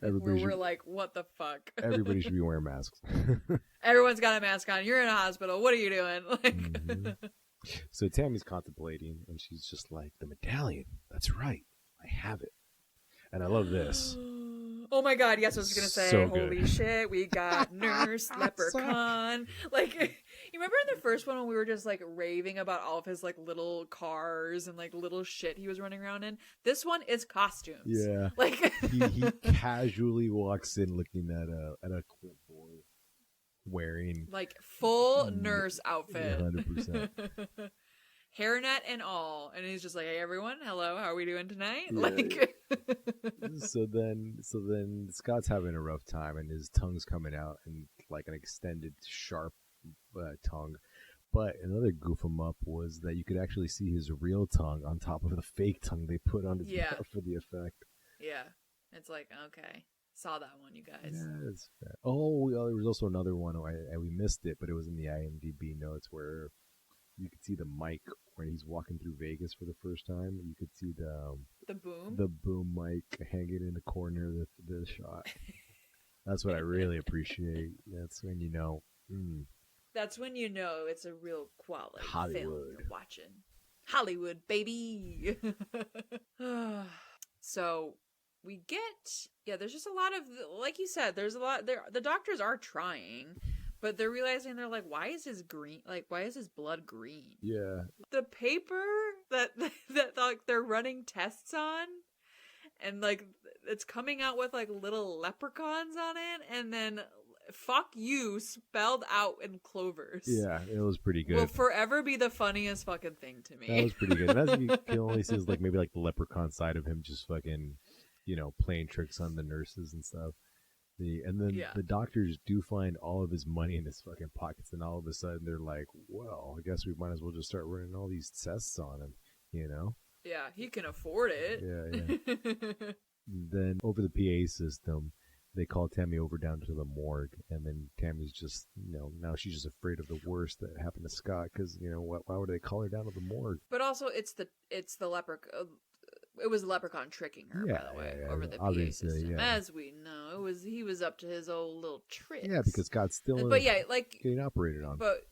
We're like, what the fuck? Everybody should be wearing masks. Everyone's got a mask on. You're in a hospital. What are you doing? Mm-hmm. So Tammy's contemplating, and she's just like, the medallion. That's right. I have it. And I love this. Oh my god, yes, I was going to say, So good. holy shit, we got Nurse Leprechaun. Like, you remember in the first one when we were just like raving about all of his like little cars and like little shit he was running around in? This one is costumes. Yeah. Like he casually walks in looking at a clipboard, wearing like full nurse outfit. 100%. Hairnet and all. And he's just like, hey everyone, hello, how are we doing tonight? Yeah. Like So then Scott's having a rough time, and his tongue's coming out in like an extended, sharp tongue. But another goof him up was that you could actually see his real tongue on top of the fake tongue they put on his mouth for the effect. Yeah. It's like, okay. Saw that one, you guys. Yeah, that's fair. Oh, there was also another one. We missed it, but it was in the IMDb notes where you could see the mic when he's walking through Vegas for the first time. You could see the boom mic hanging in the corner of the shot. That's what I really appreciate. That's when you know. That's when you know it's a real quality Hollywood. film you're watching. Hollywood, baby. So we get, there's just a lot of, like you said, there's a lot there. The doctors are trying, but they're realizing, they're like, why is his blood green? Yeah. The paper that like they're running tests on, and like it's coming out with like little leprechauns on it, and then fuck you spelled out in clovers. Yeah, it was pretty good. Will forever be the funniest fucking thing to me. That was pretty good. And as you can only see is like maybe like the leprechaun side of him just fucking, playing tricks on the nurses and stuff. The doctors do find all of his money in his fucking pockets, and all of a sudden they're like, well, I guess we might as well just start running all these tests on him, Yeah, he can afford it. Yeah. Then over the PA system, they call Tammy over down to the morgue, and then Tammy's just, now she's just afraid of the worst that happened to Scott, because, why would they call her down to the morgue? But also, it's the leprechaun. It was the leprechaun tricking her, by the way, over the PA system. Yeah. As we know, he was up to his old little tricks. Yeah, because Scott's still getting operated on. But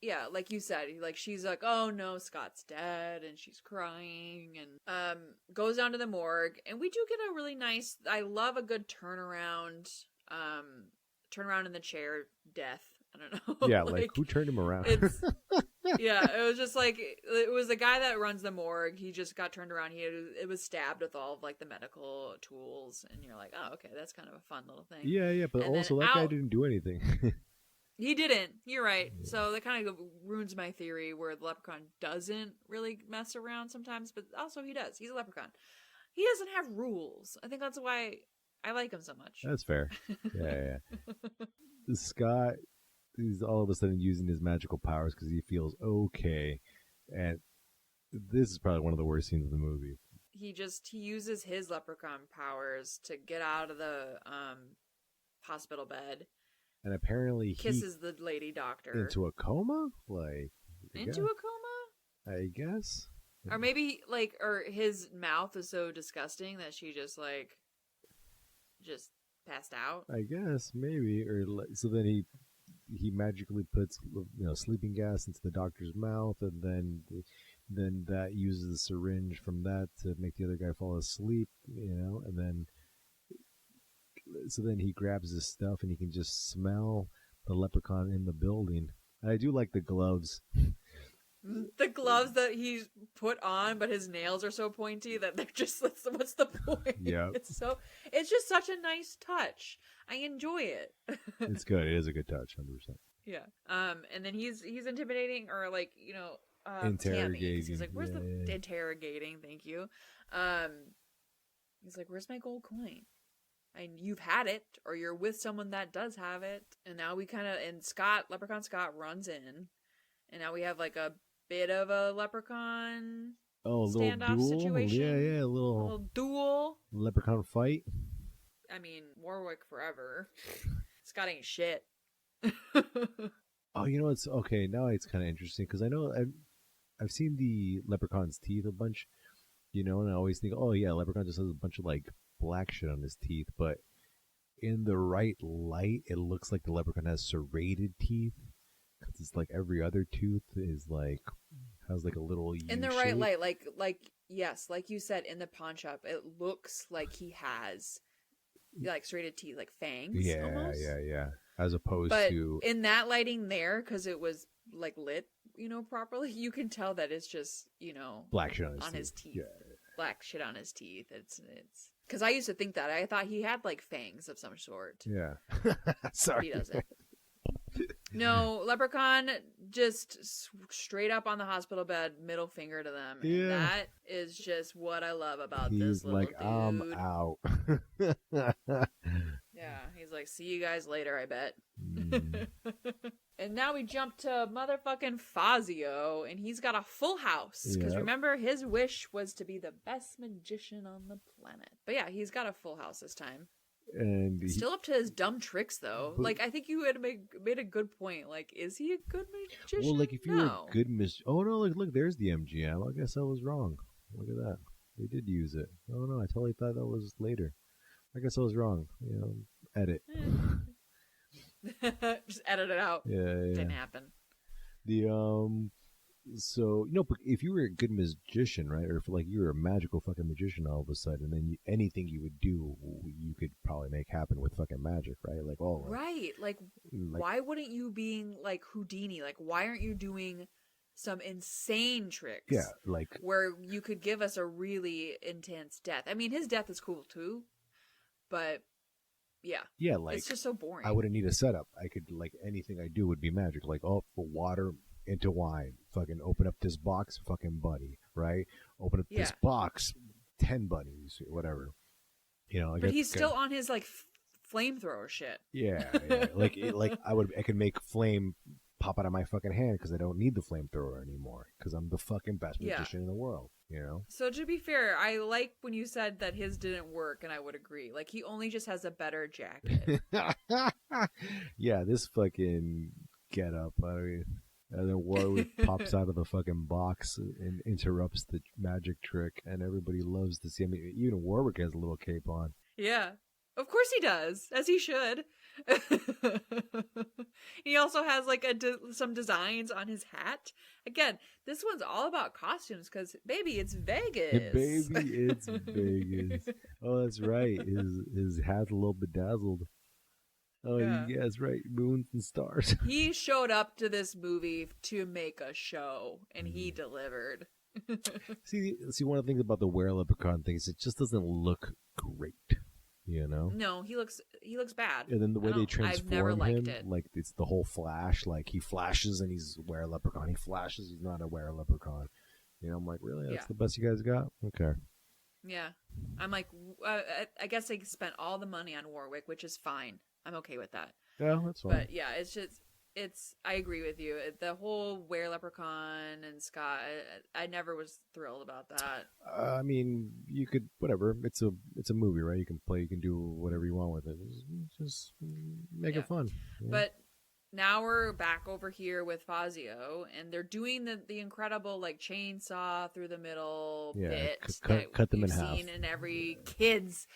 yeah, like you said, she's like, oh no, Scott's dead, and she's crying, and goes down to the morgue, and we do get a really nice, I love a good turnaround in the chair death. I don't know. Yeah, like who turned him around? Yeah, it was just like, it was the guy that runs the morgue. He just got turned around. It was stabbed with all of like the medical tools, and you're like, oh, okay, that's kind of a fun little thing. Yeah, but and also that guy didn't do anything. He didn't. You're right. Yeah. So that kind of ruins my theory where the leprechaun doesn't really mess around sometimes, but also he does. He's a leprechaun. He doesn't have rules. I think that's why I like him so much. That's fair. Yeah. Scott is all of a sudden using his magical powers because he feels okay, and this is probably one of the worst scenes of the movie. He uses his leprechaun powers to get out of the hospital bed, and apparently kisses the lady doctor into a coma. Into a coma, I guess. Or maybe or his mouth is so disgusting that she just passed out. I guess maybe, or so then he magically puts sleeping gas into the doctor's mouth, and then that uses the syringe from that to make the other guy fall asleep, and then so then he grabs his stuff and he can just smell the leprechaun in the building. And I do like the gloves The gloves that he's put on, but his nails are so pointy that they're just, what's the point? Yeah. It's just such a nice touch. I enjoy it. It's good. It is a good touch, 100%. Yeah. And then he's intimidating, or like, Interrogating. Tammy. He's like, where's the interrogating? Thank you. He's like, where's my gold coin? And you've had it, or you're with someone that does have it. And now we Leprechaun Scott runs in, and now we have like a bit of a Leprechaun standoff situation. Yeah, a little duel. Leprechaun fight. I mean, Warwick forever. Scott ain't shit. Oh, it's okay. Now it's kind of interesting because I know I've seen the Leprechaun's teeth a bunch, and I always think, oh yeah, Leprechaun just has a bunch of like black shit on his teeth, but in the right light, it looks like the Leprechaun has serrated teeth. Because it's like every other tooth is like has like a little U in the shape. right light, like yes, like you said in the pawn shop, it looks like he has like serrated teeth, like fangs. Yeah, almost. yeah. As opposed to in that lighting there, because it was like lit, properly, you can tell that it's just black shit on his teeth. Yeah. Black shit on his teeth. It's because I used to think that. I thought he had like fangs of some sort. Yeah. Sorry. He doesn't. No, Leprechaun just straight up on the hospital bed, middle finger to them. Yeah. And that is just what I love about He's this little like, dude. I'm out. Yeah, he's like, see you guys later, I bet. Mm. And now we jump to motherfucking Fazio, and he's got a full house. Because remember, his wish was to be the best magician on the planet. But yeah, he's got a full house this time. And still up to his dumb tricks, though. Like, I think you had made a good point. Like, is he a good magician? Well, like, if you're a good oh, no, look, there's the MGM. I guess I was wrong. Look at that. They did use it. Oh, no, I totally thought that was later. I guess I was wrong. Edit. Just edit it out. Yeah. Didn't happen. So, but if you were a good magician, right, or if like you were a magical fucking magician all of a sudden, then anything you would do, you could probably make happen with fucking magic, right? Like, right. Like, why wouldn't you being like Houdini? Like, why aren't you doing some insane tricks? Yeah, like where you could give us a really intense death. I mean, his death is cool too, but yeah, like it's just so boring. I wouldn't need a setup. I could like anything I do would be magic. Like, for water into wine, fucking open up this box, fucking bunny, right? Open up this box, 10 bunnies, whatever. But he's still on his like flamethrower shit. Yeah. like I could make flame pop out of my fucking hand because I don't need the flamethrower anymore because I'm the fucking best magician in the world. So to be fair, I like when you said that his didn't work, and I would agree. Like, he only just has a better jacket. Yeah, this fucking get up. I mean, and then Warwick pops out of the fucking box and interrupts the magic trick, and everybody loves to see him. Even Warwick has a little cape on. Yeah, of course he does, as he should. He also has like some designs on his hat. Again, this one's all about costumes because, baby, it's Vegas. Baby, it's Vegas. Oh, that's right. His hat's a little bedazzled. Oh, yeah, that's right. Moons and stars. He showed up to this movie to make a show, and he delivered. See, one of the things about the Were-Leprechaun thing is it just doesn't look great. No, he looks bad. And then the way they transform him, it. like it's the whole flash. Like he flashes and he's a Were-Leprechaun. He flashes, he's not a Were-Leprechaun. I'm like, really? That's the best you guys got? Okay. Yeah, I'm like, I guess they spent all the money on Warwick, which is fine. I'm okay with that. Yeah, that's fine. But yeah, I agree with you. The whole Were-Leprechaun and Scott, I never was thrilled about that. I mean, you could, whatever. It's a movie, right? You can do whatever you want with it. Just make it fun. But now we're back over here with Fazio, and they're doing the incredible like chainsaw through the middle bit cut them in half. Seen in every kid's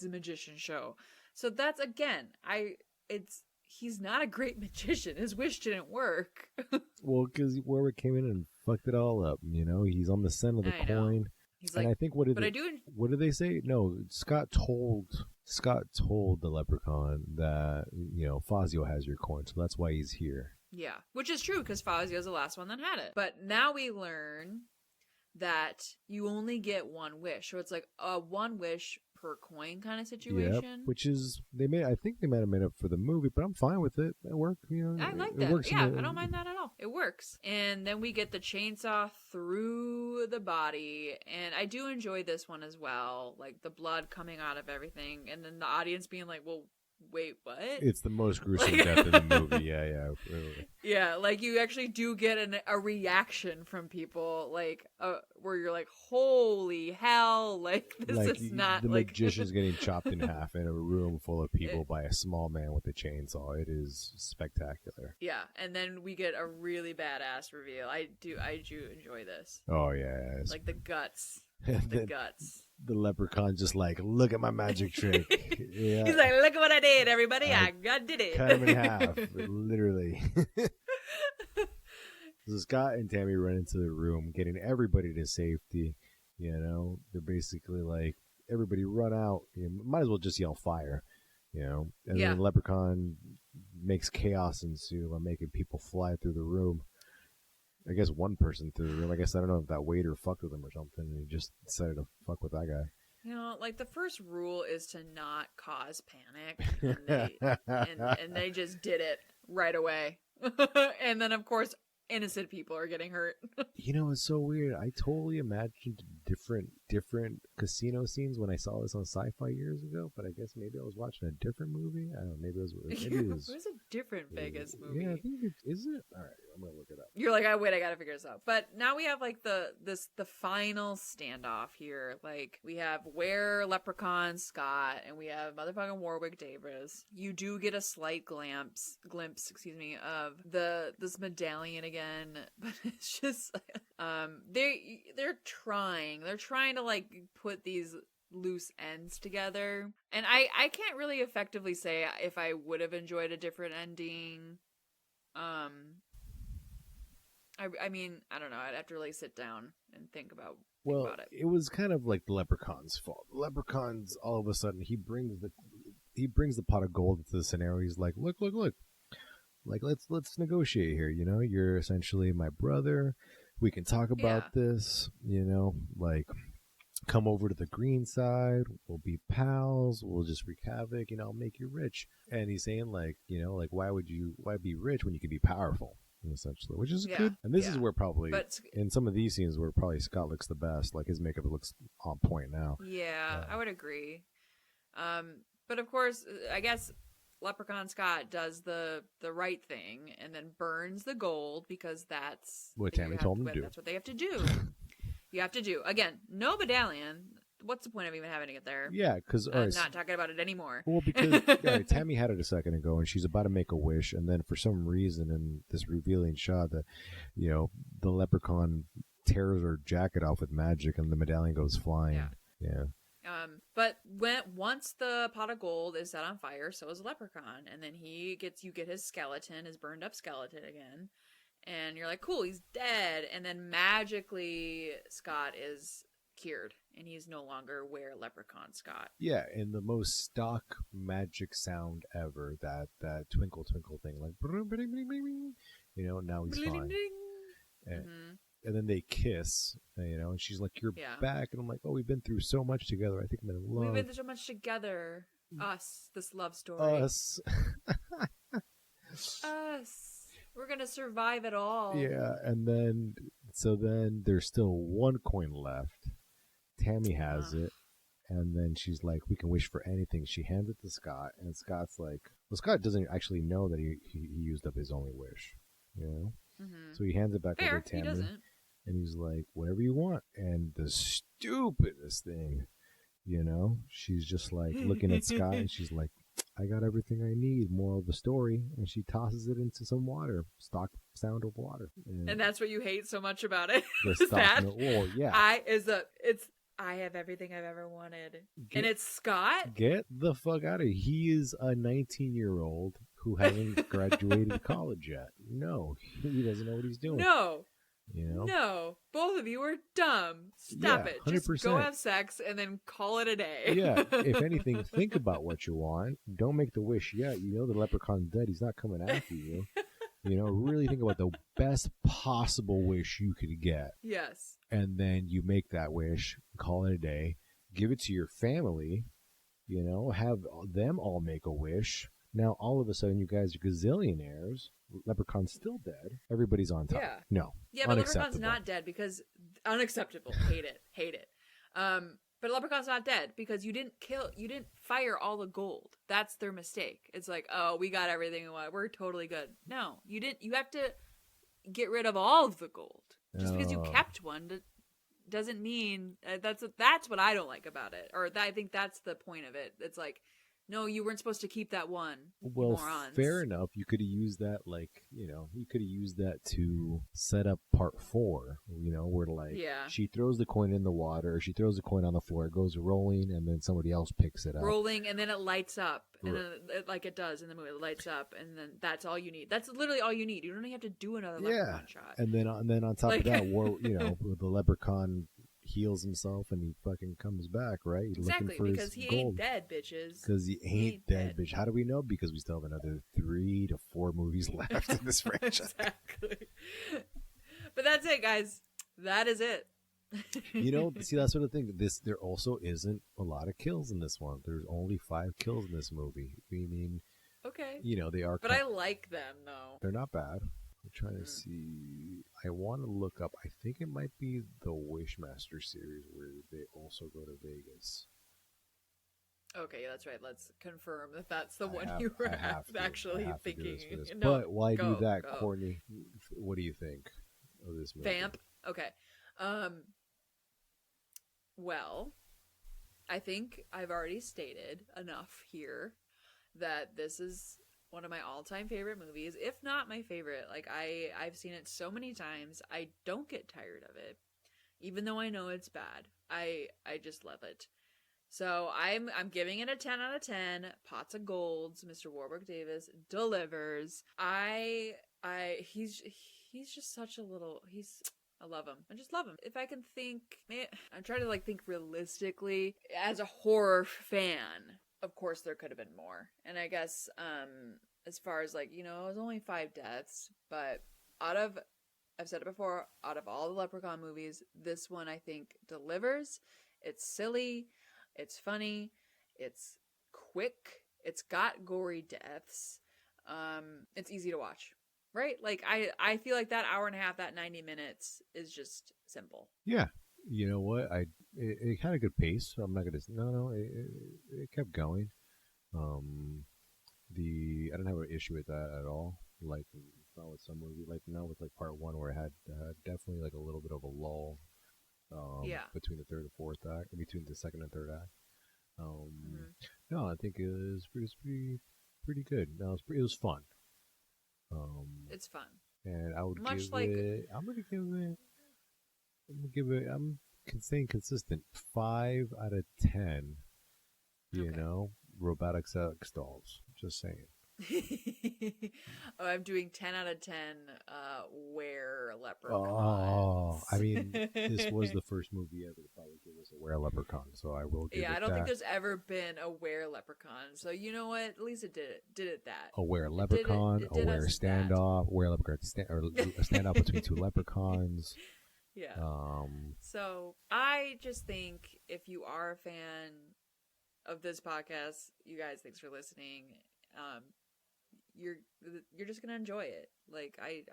magician show. So that's, again, he's not a great magician. His wish didn't work. Well, because Warwick came in and fucked it all up. He's on the center of the coin. He's like, and I think what did they say? No, Scott told the Leprechaun that Fazio has your coin, so that's why he's here. Yeah, which is true because Fazio's the last one that had it. But now we learn that you only get one wish. So it's like a one wish per coin kind of situation. Which is I think they might have made up for the movie, but I'm fine with it. It worked, I like it that. works Yeah, I don't mind that at all. It works. And then we get the chainsaw through the body, and I do enjoy this one as well. Like the blood coming out of everything, and then the audience being like, "Well, wait, what?" It's the most gruesome death in the movie. Yeah, really. Yeah, like you actually do get a reaction from people, like where you're like, "Holy hell!" Like this is not the like magician's getting chopped in half in a room full of people by a small man with a chainsaw. It is spectacular. Yeah, and then we get a really badass reveal. I do enjoy this. Oh yeah, like the guts, the guts. The leprechaun just like, look at my magic trick. Yeah. He's like, look at what I did, everybody. I did it. Cut him in half, literally. So Scott and Tammy run into the room, getting everybody to safety. They're basically like, everybody run out. Might as well just yell fire. And then the leprechaun makes chaos ensue by making people fly through the room. I guess one person through the room. I guess I don't know if that waiter fucked with him or something, and he just decided to fuck with that guy. Like the first rule is to not cause panic, and they just did it right away. And then of course innocent people are getting hurt. It's so weird. I totally imagined different casino scenes when I saw this on Sci-Fi years ago, but I guess maybe I was watching a different movie. I don't know. Maybe it was a different Vegas movie. Yeah, I think is it? All right, I'm gonna look it up. You're like, wait, I gotta figure this out. But now we have like the final standoff here. Like we have Leprechaun Scott, and we have motherfucking Warwick Davis. You do get a slight glimpse, of this medallion again, but it's just they're trying to like put these loose ends together, and I can't really effectively say if I would have enjoyed a different ending. I mean, I don't know. I'd have to really sit down and think about it. It was kind of like the leprechaun's fault. The leprechaun's all of a sudden he brings the pot of gold into the scenario. He's like, look. Like let's negotiate here. You're essentially my brother. We can talk about this. Like come over to the green side. We'll be pals. We'll just wreak havoc. I'll make you rich. And he's saying like why be rich when you can be powerful? Essentially, which is good. And this is where probably in some of these scenes where probably Scott looks the best. Like his makeup looks on point now. Yeah, I would agree. But of course, I guess Leprechaun Scott does the right thing and then burns the gold because that's what Tammy told him to do. That's what they have to do. You have to do. Again, no medallion. What's the point of even having it there? Yeah, because I'm not talking about it anymore. Well, because Tammy had it a second ago, and she's about to make a wish, and then for some reason, in this revealing shot, that the leprechaun tears her jacket off with magic, and the medallion goes flying. Yeah. But once the pot of gold is set on fire, so is a leprechaun, and then you get his skeleton, his burned up skeleton again, and you're like, cool, he's dead, and then magically Scott is cured, and he's no longer Leprechaun Scott. Yeah, and the most stock magic sound ever, that twinkle twinkle thing, like now he's fine. And then they kiss, and she's like, you're back. And I'm like, oh, we've been through so much together. I think I'm in love. We've been through so much together. Us, this love story. Us. We're going to survive it all. Yeah, and then there's still one coin left. Tammy has it, and then she's like, we can wish for anything. She hands it to Scott, and Scott's like, well, Scott doesn't actually know that he used up his only wish, So he hands it back over to Tammy. He doesn't. And he's like, whatever you want. And the stupidest thing, she's just like looking at Scott, and she's like, I got everything I need. Moral of the story. And she tosses it into some water. Stock sound of water. And that's what you hate so much about it. Is that? Well, yeah. I have everything I've ever wanted. And it's Scott? Get the fuck out of here. He is a 19-year-old who hasn't graduated college yet. No, he doesn't know what he's doing. No. No, both of you are dumb. Stop it. 100%. Just go have sex and then call it a day. Yeah, if anything, think about what you want. Don't make the wish yet. The leprechaun's dead. He's not coming after you. Really think about the best possible wish you could get. Yes. And then you make that wish, call it a day, give it to your family, have them all make a wish. Now, all of a sudden, you guys are gazillionaires. Leprechaun's still dead. Everybody's on top. Yeah. No. Yeah, but Leprechaun's not dead because unacceptable. Hate it. But Leprechaun's not dead because you didn't fire all the gold. That's their mistake. It's like, oh, we got everything we want. We're totally good. No, you didn't. You have to get rid of all of the gold. Just because you kept one doesn't mean that's what I don't like about it. Or I think that's the point of it. It's like, no, you weren't supposed to keep that one. Well, morons. Fair enough. You could have used that, you could have used that to set up part 4, where she throws the coin in the water, she throws the coin on the floor, it goes rolling, and then somebody else picks it up. Rolling, and then it lights up. And then, like it does in the movie, it lights up, and then that's all you need. That's literally all you need. You don't even have to do another leprechaun shot. And then on top of that, the leprechaun heals himself and he fucking comes back, right? He's exactly, looking for because he gold. ain't dead, bitches. Because he ain't dead, bitch. How do we know? Because we still have another 3 to 4 movies left in this franchise. Exactly. But that's it, guys. That is it. See, that sort of thing. There also isn't a lot of kills in this one. There's only 5 kills in this movie. Okay. They are. But I like them, though. They're not bad. I'm trying to see. I want to look up. I think it might be the Wishmaster series where they also go to Vegas. Okay, that's right. Let's confirm that that's the one you were actually thinking. No, but why do that, Courtney? What do you think of this movie? Vamp. Okay. Well, I think I've already stated enough here that this is one of my all-time favorite movies, if not my favorite. Like, I've seen it so many times, I don't get tired of it. Even though I know it's bad. I just love it. So I'm giving it a 10 out of 10. Pots of Golds. Mr. Warwick Davis delivers. He's just such a little... I love him. I just love him. If I can think... I'm trying to think realistically. As a horror fan... Of course, there could have been more. And I guess, as far as it was only 5 deaths, but I've said it before, out of all the Leprechaun movies, this one I think delivers. It's silly, it's funny, it's quick, it's got gory deaths, it's easy to watch, right? I feel like that hour and a half, that 90 minutes is just simple. Yeah. You know what? It had a good pace. So I'm not gonna. No. It kept going. I didn't have an issue with that at all. Not with some movies. Not with part 1 where it had definitely a little bit of a lull. Between the third and fourth act, between the second and third act. No, I think it was pretty good. No, it was fun. It's fun. And I would I'm staying consistent. 5 out of 10. Robotic sex dolls. Just saying. I'm doing 10 out of 10 were leprechauns. Oh, this was the first movie ever to probably give us a were leprechaun, so I will give it that. I don't think there's ever been a were leprechaun, so you know what? At least it did it that. A were leprechaun, a were standoff, were leprechaun, or a standoff between 2 leprechauns. Yeah. So I just think if you are a fan of this podcast, you guys, thanks for listening. You're just gonna enjoy it. I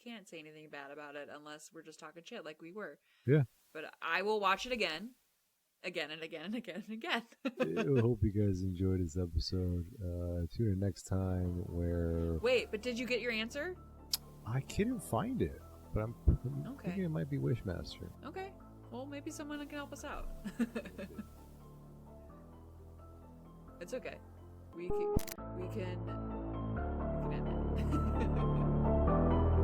can't say anything bad about it unless we're just talking shit like we were. Yeah. But I will watch it again and again and again and again. I hope you guys enjoyed this episode. Tune in next time where... Wait, but did you get your answer? I couldn't find it, but I'm thinking it might be Wishmaster. Okay. Well, maybe someone can help us out. It's okay. We can end it.